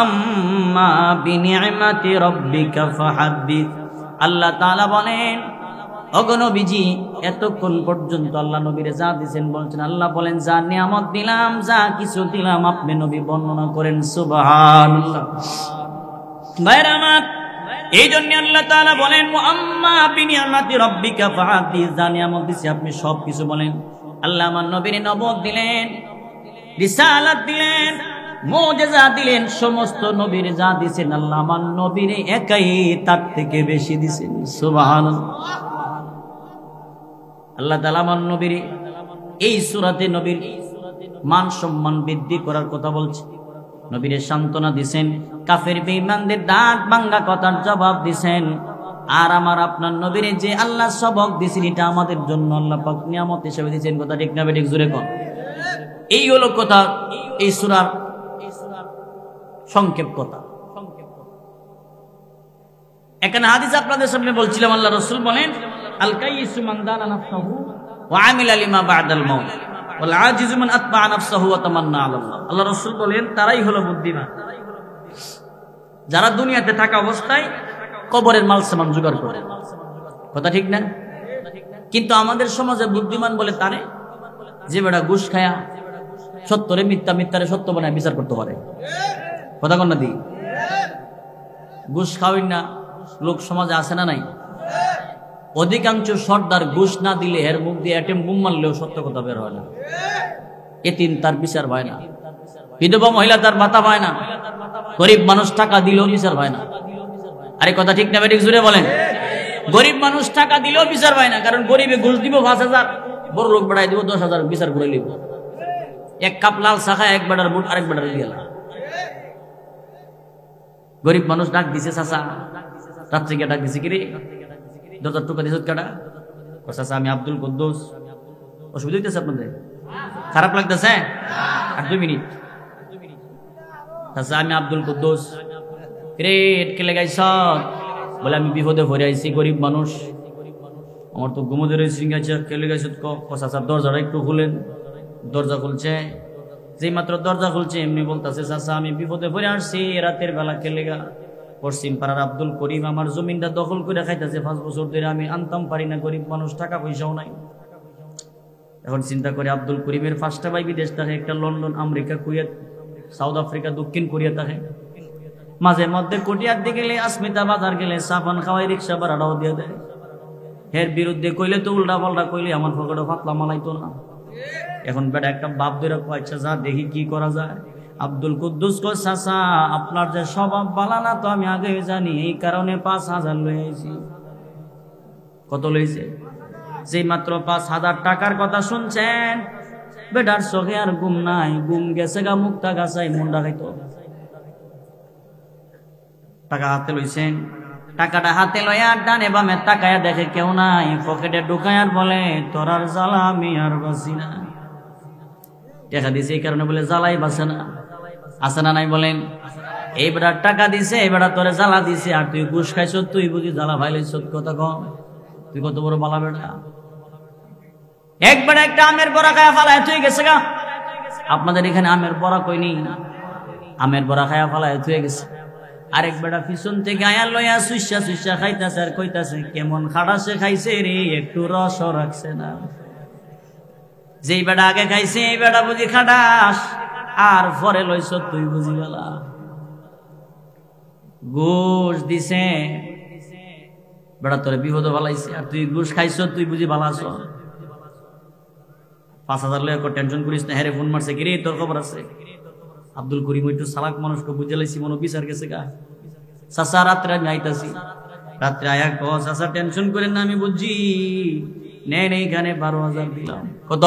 A: আম্মা বিনিআমাতি রাব্বিকা ফাহাদ্দিস। আল্লাহ তাআলা বলেন, ওগো নবীজি, এতক্ষণ পর্যন্ত আল্লাহ নবীরে যা দিয়েছেন বলছেন, আল্লাহ বলেন যা নিয়ামত দিলাম, যা কিছু দিলাম, আপনি নবী বর্ণনা করেন সুবহানাল্লাহ। ভাইরা আমার, এই জন্য আল্লাহ তাআলা বলেন, আম্মা বিনিআমাতি রাব্বিকা ফাহাদ্দিস, যা নিয়ামত দিয়েছি আপনি সব কিছু বলেন। আল্লাহ আমার নবীরে নবুয়ত দিলেন, রিসালাত দিলেন, মুজিজা দিলেন, সমস্ত নবীর যা দিয়েছেন আল্লাহ আমার নবীরে একাই তার থেকে বেশি দিয়েছেন সুবহানাল্লাহ। আল্লাহ তাআলা আমার নবীর এই সূরাতে নবীর মান সম্মান বৃদ্ধি করার কথা বলছে, নবীরে সান্ত্বনা দিবেন, কাফের বেঈমানদের দাঁত ভাঙা কথার জবাব দিবেন। আর আমার আপনার নবীরে যে আল্লাহ সবক দিয়েছেন, এটা আমাদের জন্য আল্লাহ পাক নিয়ামত হিসেবে দিয়েছেন। কথা ঠিক না বেঠিক? জোরে কোন। এই হলো কথা, এই সূরার সংক্ষেপ কথা। এখানে হাদিস আপনাদের সামনে বলছিলাম, আল্লাহ রাসূল বলেন, আল কাইয়িসু মান দানা নাফসাহু ওয়া আমিলা লিমা বা'দাল মাউত ওয়াল আজিজু মান আতবা'a নাফসাহু ওয়া তামান্না আলা আল্লাহ। আল্লাহ রাসূল বলেন, তারাই হলো বুদ্ধিমান যারা দুনিয়াতে থাকা অবস্থায় কবরের মাল সামান জোগাড় করে। কথা ঠিক না? কিন্তু আমাদের সমাজে বুদ্ধিমান বলে তারে যে বেটা ঘুষ খায়া সত্যরে মিথ্যা, মিথ্যারে সত্য বানায় বিচার করতে পারে। কথা কন না দি? ঘুষ খাওয়াই না লোক সমাজে আছে না নাই? অধিকাংশ সর্দার ঘুষ না দিলে এর মুখ দিয়ে অ্যাটেম বুম মারলেও সত্য কথা বের হয় না। এতিম তার বিচার হয় না, বিধবা মহিলা তার ভাতা পায় না, গরিব মানুষ টাকা দিলেও বিচার হয় না। আরে কথা ঠিক না বেঠিক? জুড়ে বলেন। গরিব মানুষ টাকা দিলেও বিচার হয় না, কারণ গরিবে ঘুষ দিব 5,000, বড় লোক বাড়াই দিব 10,000, বিচার করে নিব। 1 কাপ লাল চা খায় 1 বেটার বুট আরেক বেটার দিয়ে। গরিব মানুষ ডাক দিছে, চাচা রাত্রে গিয়ে ডাক দিছে, কিরে 10,000 টাকা দিছ কাটা? চাচা আমি আব্দুল কুদ্দুস। অসুবিধা হইতেছে আপনাদের? খারাপ লাগতেছে? আর 2 মিনিট। আচ্ছা, আমি আব্দুল কুদ্দুস। গ্রেট কে লাগাইছ? বলে আমি বিপদে পড়ে আইছি, গরিব মানুষ, আমার তো ঘুমোদের সিঙ্গাইছে। কে লাগাইছ? চাচা দরজাটা একটু খুলেন। দরজা খুলছে, যেই মাত্র দরজা খুলছে এমনি বলতেছে, চাচা আমি বিপদে পড়ে আসছি রাতের বেলা। কে লেগা? পশ্চিম পাড়ার আব্দুল করিম আমার জমিনটা দখল করে খাইতেছে 5 বছর ধরে, আমি আনতাম পারি না, গরিব মানুষ, টাকা পয়সাও নাই। এখন চিন্তা করে আব্দুল করিমের 5টা ভাই বিদেশ থাকে, একটা London, America, Kuwait, south Africa, দক্ষিণ কোরিয়া থাকে। মাঝে মধ্যে কোটিয়ার দিকে গেলে, আসমিতা বাজার গেলে সাফান খাওয়াই, রিক্সা ভাড়াটাও দিয়ে দেয়। এর বিরুদ্ধে কইলে তো উল্টা পাল্টা কইলে আমার পকেটে পাতলা মালাইতো না। এখন বেটা একটা বাপ ধরে কয়েছে, যা দেখি কি করা যায়। আব্দুল কুদ্দুস কো, চাচা আপনার যে স্বভাব বালা না তো আমি আগে জানি, এই কারণে 5,000 লই আইছি। কত লইছে? যেই মাত্র 5,000 টাকার কথা শুনছেন, বেটার চোখে আর ঘুম নাই, ঘুম গেছে গা মুক্তা গাছাই মুন্ডা খাইতো। টাকা হাতে লইছেন, টাকাটা হাতে লইয়া ডানে বামে তাকায়া দেখে কেউ নাই, পকেটে ঢুকায় আর বলে, তোরার জ্বালা আমি আর বাঁচি না। টাকা দিছে এই কারণে বলে জ্বালাই বাঁচে না। আছে না নাই বলেন? এই বেড়া টাকা দিছে, এই বেড়া তোরে জ্বালা দিছে, আর তুই ঘুষ খাইছ, তুই বুঝি জ্বালা ভাইলাইছ। কথা কম, তুই কত বড় বালা বেড়া। একবার একটা আমের বড়া খায়া ফালায় তুই গেছে গা। আপনাদের এখানে আমের বড়া কইনি, আমের বড়া খায়া ফালায় তুই গেছে। আরেক বেড়া পিছন থেকে আয়া লইয়া সুইসা সুইসা খাইতাছে আর কইতাছে, কেমন খাড়াসে খাইছে রে, একটু রসও রাখছে না। যেই বেড়া আগে খাইছে এই বেড়া বুঝি খাটাস, আর পরে লইছ তুই বুঝি গেলা। ঘুষ দিছে বেড়া তোরে বিপদ ভালাইছে, আর তুই ঘুষ খাইছ, তুই বুঝি ভালাছ। 5,000 লইয়া টেনশন করিস না। হ্যাঁ ফোন মারছে, কি রে তোর খবর আছে? আব্দুল করিম একটু সালাক মানুষকে বুঝে লাইছি, মনে বিচার গেছে গা। চাচা রাত্রে আমি আইতাছি। রাত্রে আয়া ক, চাচা টেনশন করেন না, আমি বুঝছি, নেন এইখানে 12,000 দিলাম। কত?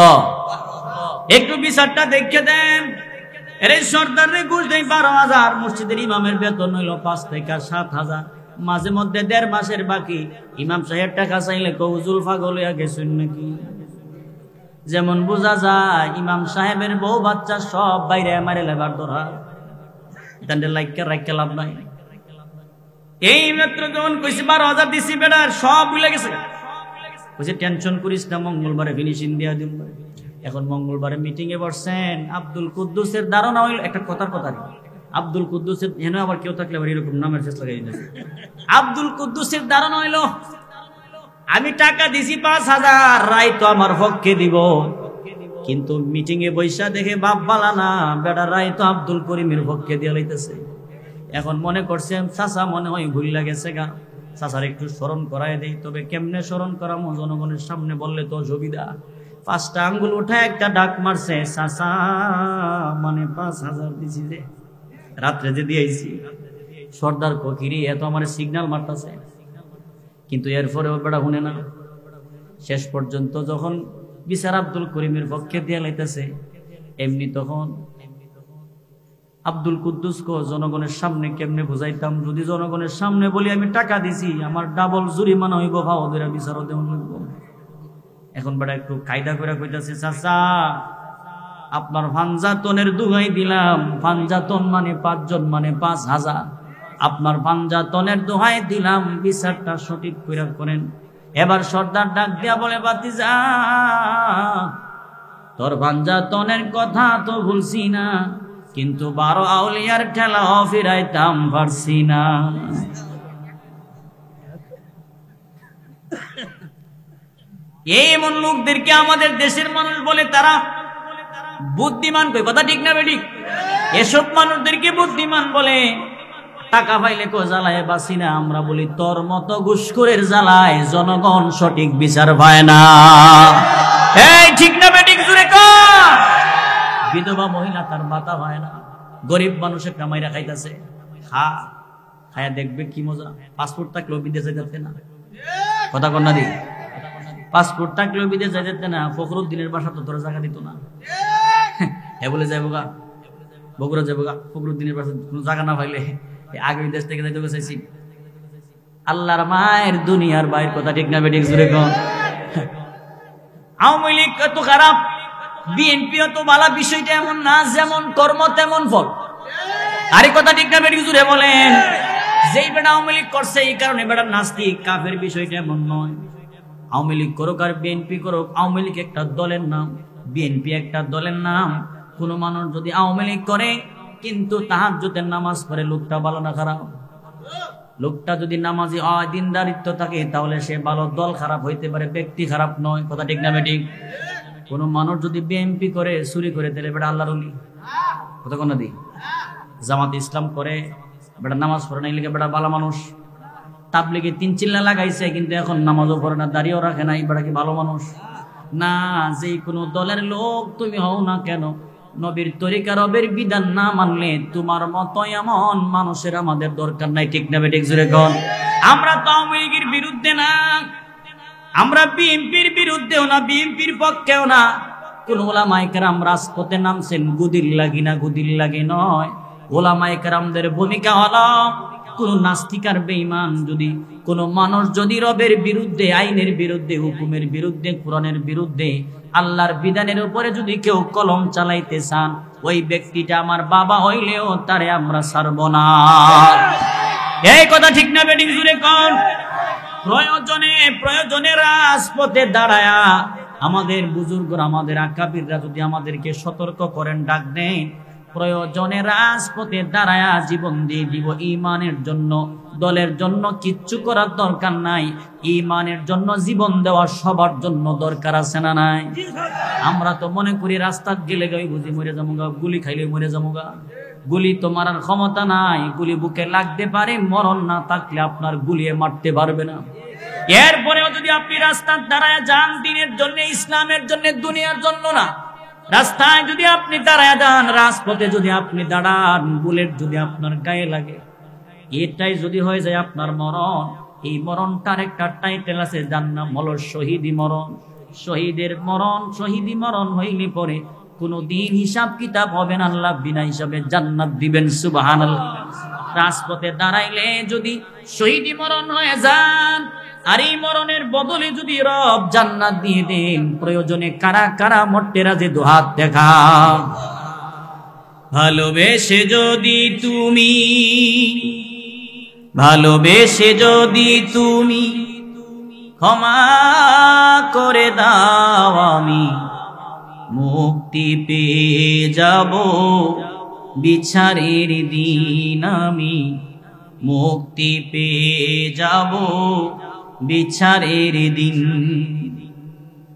A: একটু বিচারটা দেখে দেন। এরে সর্দার রে ঘুষ দেয় 12,000, মসজিদের ইমামের বেতন হইল 5 থেকে 7,000, মাঝে মধ্যে 1.5 মাসের বাকি। ইমাম সাহেব টাকা চাইলে কৌজুল পাগল হইয়া গেছেন নাকি? যেমন বোঝা যায় ইমাম সাহেবের বউ বাচ্চা সব বাইরে মারে লেবার ধরা, তাদের লাইকা রাইকা লাভ নাই। এই মাত্র যখন কইছি 12,000 দিছি, বেড়ার সব ভুলে গেছে। কইছে টেনশন করিস না, মঙ্গলবারে ফিনিশিং দিয়া দিব। এখন মঙ্গলবারে মিটিং এ বসছেন। আব্দুল কুদ্দুসের ধারণা হইল, একটা কথার কথা, আব্দুল কুদ্দুসের হেন আবার কেউ থাকলে আবার এরকম নামের শেষ লাগাই দিয়েছে। আব্দুল কুদ্দুসের ধারণা হইল, আমি টাকা দিছি 5,000, রাই তো আমার পক্ষে দিব। কিন্তু মিটিং এ বৈশা দেখে বাপ বালা না, বেটা রাই তো আব্দুল করিমের পক্ষে দিয়ে লাইতেছে। এখন মনে করছেন চাচা মনে হয় ভুল লাগেছে গা, চাচার একটু স্মরণ করায় দেই। তবে কেমনে স্মরণ করামো, জনগণের সামনে বললে তো সুবিধা। 5টা আঙ্গুল উঠায় একটা ডাক মারছে, চাচা মানে 5,000 দিছি যে রাত্রে যে দিয়েছি। সর্দার ফকিরি এত আমার সিগন্যাল মারতেছে, কিন্তু এরপরেও বেড়া শুনে না। শেষ পর্যন্ত যখন বিচার আব্দুল করিমের পক্ষে দিয়ে লাইতেছে, এমনি তখন আব্দুল কুদ্দুসকো জনগণের সামনে কেমনে বুঝাইতাম, যদি জনগণের সামনে বলি আমি টাকা দিছি, আমার ডাবল জরিমানা হইব, ভাও ধরে বিচারও দেওয়া লাগবো। এখন বেড়া একটু কায়দা করে কইতাছে, চাচা আপনার ভাঞ্জাতনের দুহাই দিলাম, ভাঞ্জাতন মানে 5 জন মানে 5,000, আপনার ভাঞ্জাতনের দোহাই দিলাম, বিচারটা সঠিক করে করেন। এবার সর্দার ডাক দিয়া বলে, বাতিজা তোর ভাঞ্জাতনের কথা তো ভুলছি না, কিন্তু 12 আউলিয়ার ঠেলা ফিরাইতাম পারছি না। এই এমন লোকদেরকে আমাদের দেশের মানুষ বলে তারা বুদ্ধিমান। কই কথা ঠিক না বেঠিক? এসব মানুষদেরকে বুদ্ধিমান বলে। টাকা পাইলে কো জ্বালায় বাসি না, আমরা বলি তোর মতো ঘুষখোরের জ্বালায় জনগণ সঠিক বিচার পায় না। এই ঠিক না বেঠিক? জুড়ে কর। বিধবা মহিলা তার ভাতা হয় না, গরিব মানুষে কামাইরা খাইতেছে, খায়া দেখবে কি মজা। পাসপোর্ট থাকলেও বিদেশে যেতে না। কথা কন না দি? পাসপোর্ট থাকলেও বিদেশে যেতে না। ফখরুদ্দিনের বাসা তো তোর জায়গা দিত না। এ বলে যাইব গা বগুড়া, যাবো গা ফখরুদ্দিনের বাসা, কোনো জায়গা না পাইলে আগে দেশ থেকে যাইতে চাইছি। আল্লাহর মায়ের দুনিয়ার বাইর কথা ঠিক না বেঠিক? জুড়ে কন। আওয়ামী লীগ এত খারাপ, বিএনপিও তো বালা, বিষয়টা এমন না যেমন কর্ম তেমন ফল। আরে কথা ঠিক না বেটি জুড়ে বলেন? যেই বেটা আওয়ামী লীগ করছে এই কারণে বেটা নাস্তিক কাফের, বিষয়টা এমন নয়। আওয়ামী লীগ করুক আর বিএনপি করুক, আওয়ামী লীগ একটা দলের নাম, বিএনপি একটা দলের নাম। কোন মানুষ যদি আওয়ামী লীগ করে কিন্তু তাহাজ্জুদের নামাজ পড়ে, লোকটা ভালো না খারাপ? লোকটা যদি নামাজি হয়, দিনদারিত্ব থাকে, তাহলে সে ভালো। দল খারাপ হইতে পারে, ব্যক্তি খারাপ নয়। কথা ঠিক না বেটি? কোন মানুষ যদি বিএনপি করে, চুরি করে, তাহলে বেটা আল্লাহর ওলি। কথা কোন দি? জামাত ইসলাম করে, বেটা নামাজ পড়ে না, এই লিগে বেটা ভালো মানুষ। তাবলিগে 3 চিল্লা লাগাইছে কিন্তু এখন নামাজও পড়ে না, দাড়িও রাখে না, এই বেটা কি ভালো মানুষ? না। যে কোনো দলের লোক তুমি হও না কেন, নবীর তরিকা রবের বিধান না মানলে তোমার মতো এমন মানুষের আমাদের দরকার নাই। ঠিক না বেঠিক জোরে কোন? আমরা তো আওয়ামী লীগের বিরুদ্ধে না, আমরা বিএনপির বিরুদ্ধেও না, বিএনপির পক্ষেও না। কোন ওলামায়ে কেরাম রাজপথে নামছেন গুদির লাগি না, গুদির লাগি নয়। ওলামায়ে কেরামদের ভূমিকা হলো, কোন নাস্তিক আর বেঈমান যদি, কোন মানুষ যদি রবের বিরুদ্ধে, আইনের বিরুদ্ধে, হুকুমের বিরুদ্ধে, কোরআনের বিরুদ্ধে, আল্লাহর বিধানের উপরে যদি কেউ কলম চালাইতে চান, ওই ব্যক্তিটা আমার বাবা হইলেও তারে আমরা ছাড়ব না। এই কথা ঠিক না বেঠিক জুড়ে কোন? প্রয়োজনে রাজপথে দাঁড়ায়া আমাদের বুজুর্গরা, আমাদের আকাবিররা যদি আমাদেরকে সতর্ক করেন, ডাক দেন, প্রয়োজনে রাজপথে দাঁড়ায়া জীবন দিয়ে দিব ঈমানের জন্য। দলের জন্য কিচ্ছু করার দরকার নাই, ঈমানের জন্য জীবন দেওয়া সবার জন্য দরকার আছে না নাই? আমরা তো মনে করি রাস্তা গেলে গাই বুঝি মরে যামুগা, গুলি খাইলে মরে যামুগা। গুলি তো মারার ক্ষমতা নাই, গুলি বুকে লাগতে পারে, মরণ না থাকলে আপনার গুলিয়ে মারতে পারবে না। এরপরেও যদি আপনি রাস্তার দাঁড়ায় যান দ্বীনের জন্য, ইসলামের জন্য, দুনিয়ার জন্য না, রাস্তায় যদি আপনি দাঁড়ায় যান, রাজপথে যদি আপনি দাঁড়ান, বুলেট যদি আপনার গায়ে লাগে, এটাই যদি হয়ে যায় আপনার মরণ, এই মরণটার একটা টাইটেল আছে, যার নাম হলো শহীদি মরণ। শহীদের মরণ, শহীদি মরণ হইলে পরে কোনদিন হিসাব কিতাব হবে না, আল্লাহ বিনা হিসাবে জান্নাত দিবেন। সুবহানাল্লাহ। রাজপথে দাঁড়াইলে যদি শহীদি মরণ হয়ে যান, আর এই মরণের বদলে যদি রব জান্নাত দিয়ে দেন, প্রয়োজনে কারা কারা মরতে রাজি দুহাত দেখা। ভালোবেসে যদি তুমি, ভালোবেসে যদি তুমি ক্ষমা করে দাও, আমি মুক্তি পেয়ে যাব বিচারের দিন। আমি মুক্তি পেয়ে যাব বিচারের দিন।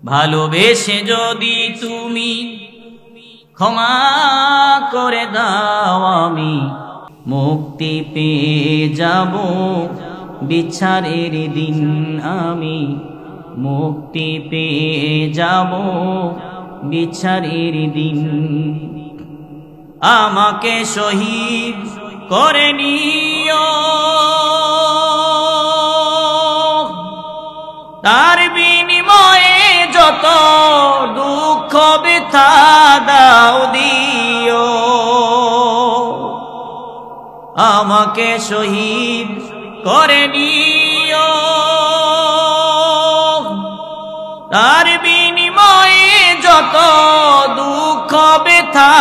A: ভালোবেসে যদি তুমি ক্ষমা করে দাও, আমি মুক্তি পেয়ে যাব বিচারের দিন। আমি মুক্তি পেয়ে যাব বিচারের দিন। আমাকে শহীদ করে নিও, তার বিনিময়ে যত দুঃখ ব্যথা দাও দিও। আমাকে শহীদ করে নিও, তার বিনিময়ে যত দুঃখ ব্যথা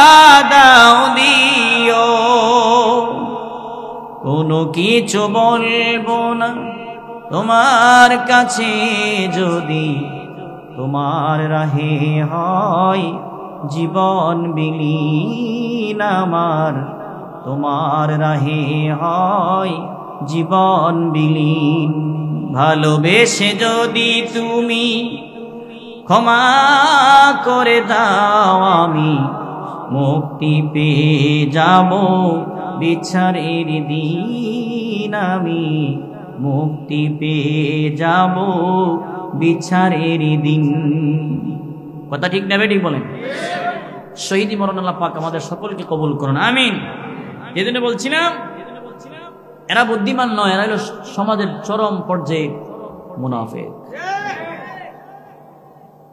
A: দাও দিও। কোনো কিছু বলবো না তোমার কাছে, যদি তোমার রাহে হয় জীবন বিলীন। আমার তোমার রাহে হয় জীবন বিলীন। ভালোবেসে যদি তুমি ক্ষমা করে দাও, আমি মুক্তি পেয়ে যাব বিচারের দিন। আমি মুক্তি পেয়ে যাব বিচারের দিন। কথা ঠিক না বেঠিক বলেন? শহীদি মরণ আল্লাহ পাক আমাদের সকলকে কবুল করুন, আমিন। এজন্য বলছিলাম, এরা বুদ্ধিমান নয়, এরা হলো সমাজের চরম পর্যায়ে মুনাফিক।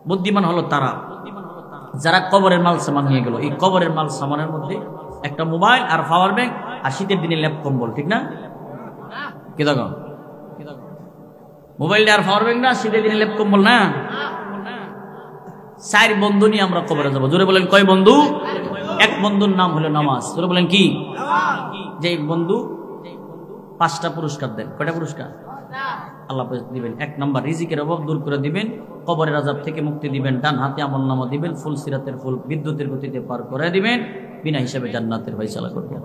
A: বুদ্ধিমান হলো তারা যারা কবরের মাল সামান নিয়ে গেল। এই কবরের মাল সামানের মধ্যে একটা মোবাইল আর পাওয়ার ব্যাংক আর শীতের দিনে ল্যাপ কম্বল, ঠিক না? কি দেখো, মোবাইলটা আর পাওয়ার ব্যাংক না, শীতের দিনে ল্যাপ কম্বল না। চার বন্ধু নিয়ে আমরা কবরে যাব। জোরে বলেন কয় বন্ধু? এক বন্ধুর নাম হলো নামাজ। জোরে বলেন কি? যে বন্ধু 5টা পুরস্কার দেন। কয়টা পুরস্কার? আল্লাহ দিবেন। 1 নাম্বার রিজিকের অভাব দূর করে দিবেন, কবরের আযাব থেকে মুক্তি দিবেন, ডান হাতে আমলনামা দিবেন, ফুল সিরাতের ফুল বিদ্যুতের গতিতে পার করে দিবেন, বিনা হিসাবে জান্নাতের ফয়সালা করবেন।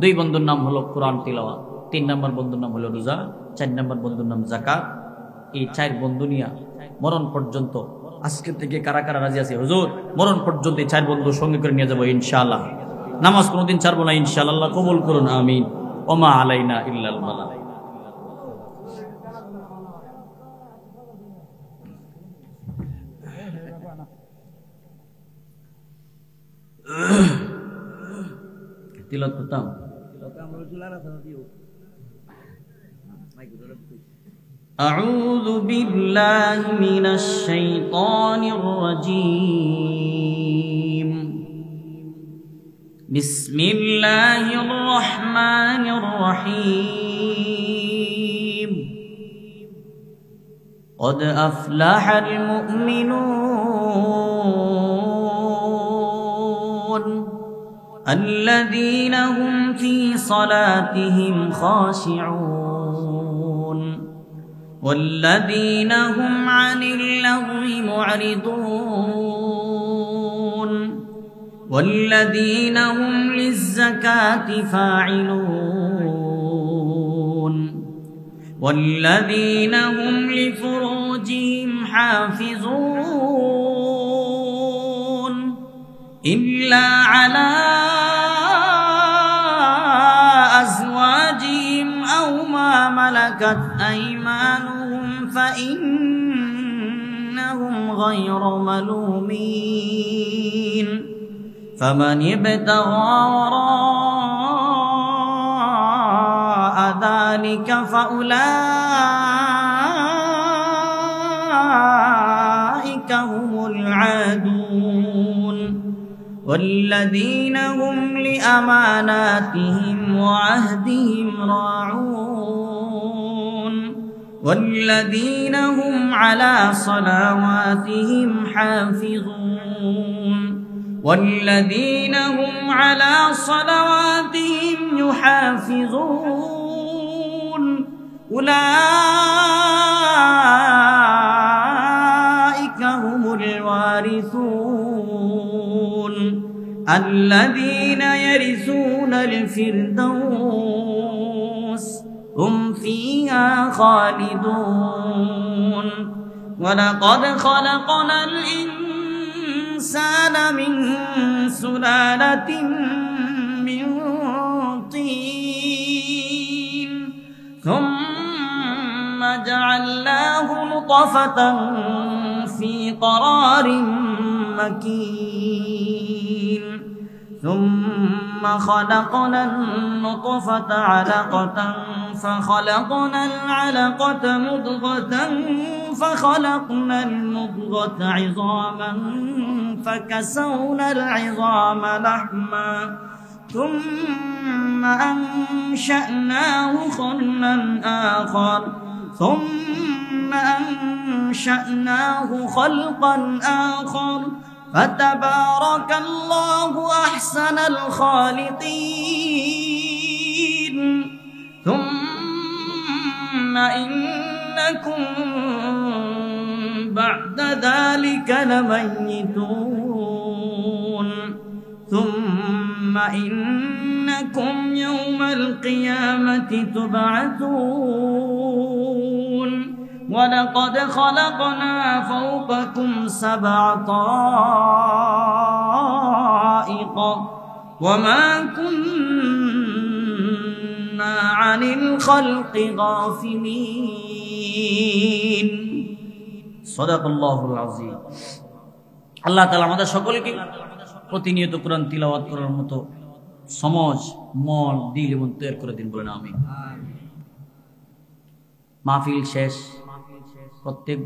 A: 2 বন্ধুর নাম হলো কোরআন তিলাওয়াত, 3 নাম্বার বন্ধুর নাম হলো রোজা, 4 নাম্বার বন্ধুর নাম যাকাত। এই 4 বন্ধু নিয়া মরণ পর্যন্ত, আজকে থেকে কারা কারা রাজি আছে হুজুর মরণ পর্যন্ত এই 4 বন্ধু সঙ্গে করে নিয়ে যাবো ইনশাআল্লাহ। নামাজ কোনোদিন ছাড়বো না ইনশাআল্লাহ। আল্লাহ কবুল করুন, আমিন। ওমা আলাইনা ইল্লাল বালাগ। তিলাওয়াত করতাম। أعوذ بالله من الشيطان الرجيم. بسم الله الرحمن الرحيم. قد أفلح المؤمنون الذين هم في صلاتهم خاشعون والذين هم عن اللغو معرضون والذين هم للزكاة فاعلون والذين هم لفروجهم حافظون إلا على أزواجهم أو ما ملكت أيمانهم فإنهم غير ملومين فمن ابتغى وراء ذلك فأولئك هم العادون والذين هم لأماناتهم وعهدهم راعون والذين هم على صلواتهم حافظون والذين هم على صلواتهم يحافظون أولئك هم الوارثون الذين يرثون الفردوس هم فيها خالدون ولقد خلقنا الإنسان من سلالة من طين ثم جعلناه نطفة في قرار مكين ثم خلقنا النطفة علقة فخلقنا العلقة مضغة فخلقنا المضغة عظاما فكسونا العظام لحما ثم أنشأناه خلقا آخر ثم أنشأناه خلقا آخر فتبارك الله أحسن الخالقين ثم إنكم بعد ذلك لميتون ثم إنكم يوم القيامة تبعثون ولقد خلقنا فوقكم 7 طائق وما كنا عن الخلق غافلين صدق الله العظيم. আল্লাহ তাআলা আমাদের সকলকে প্রতিনিয়ত কোরআন তিলাওয়াত করার মতো সমাজ, মন, দিল এবং তৈরি করে দিন বলেন আমিন। মাহফিল শেষ। প্রত্যেক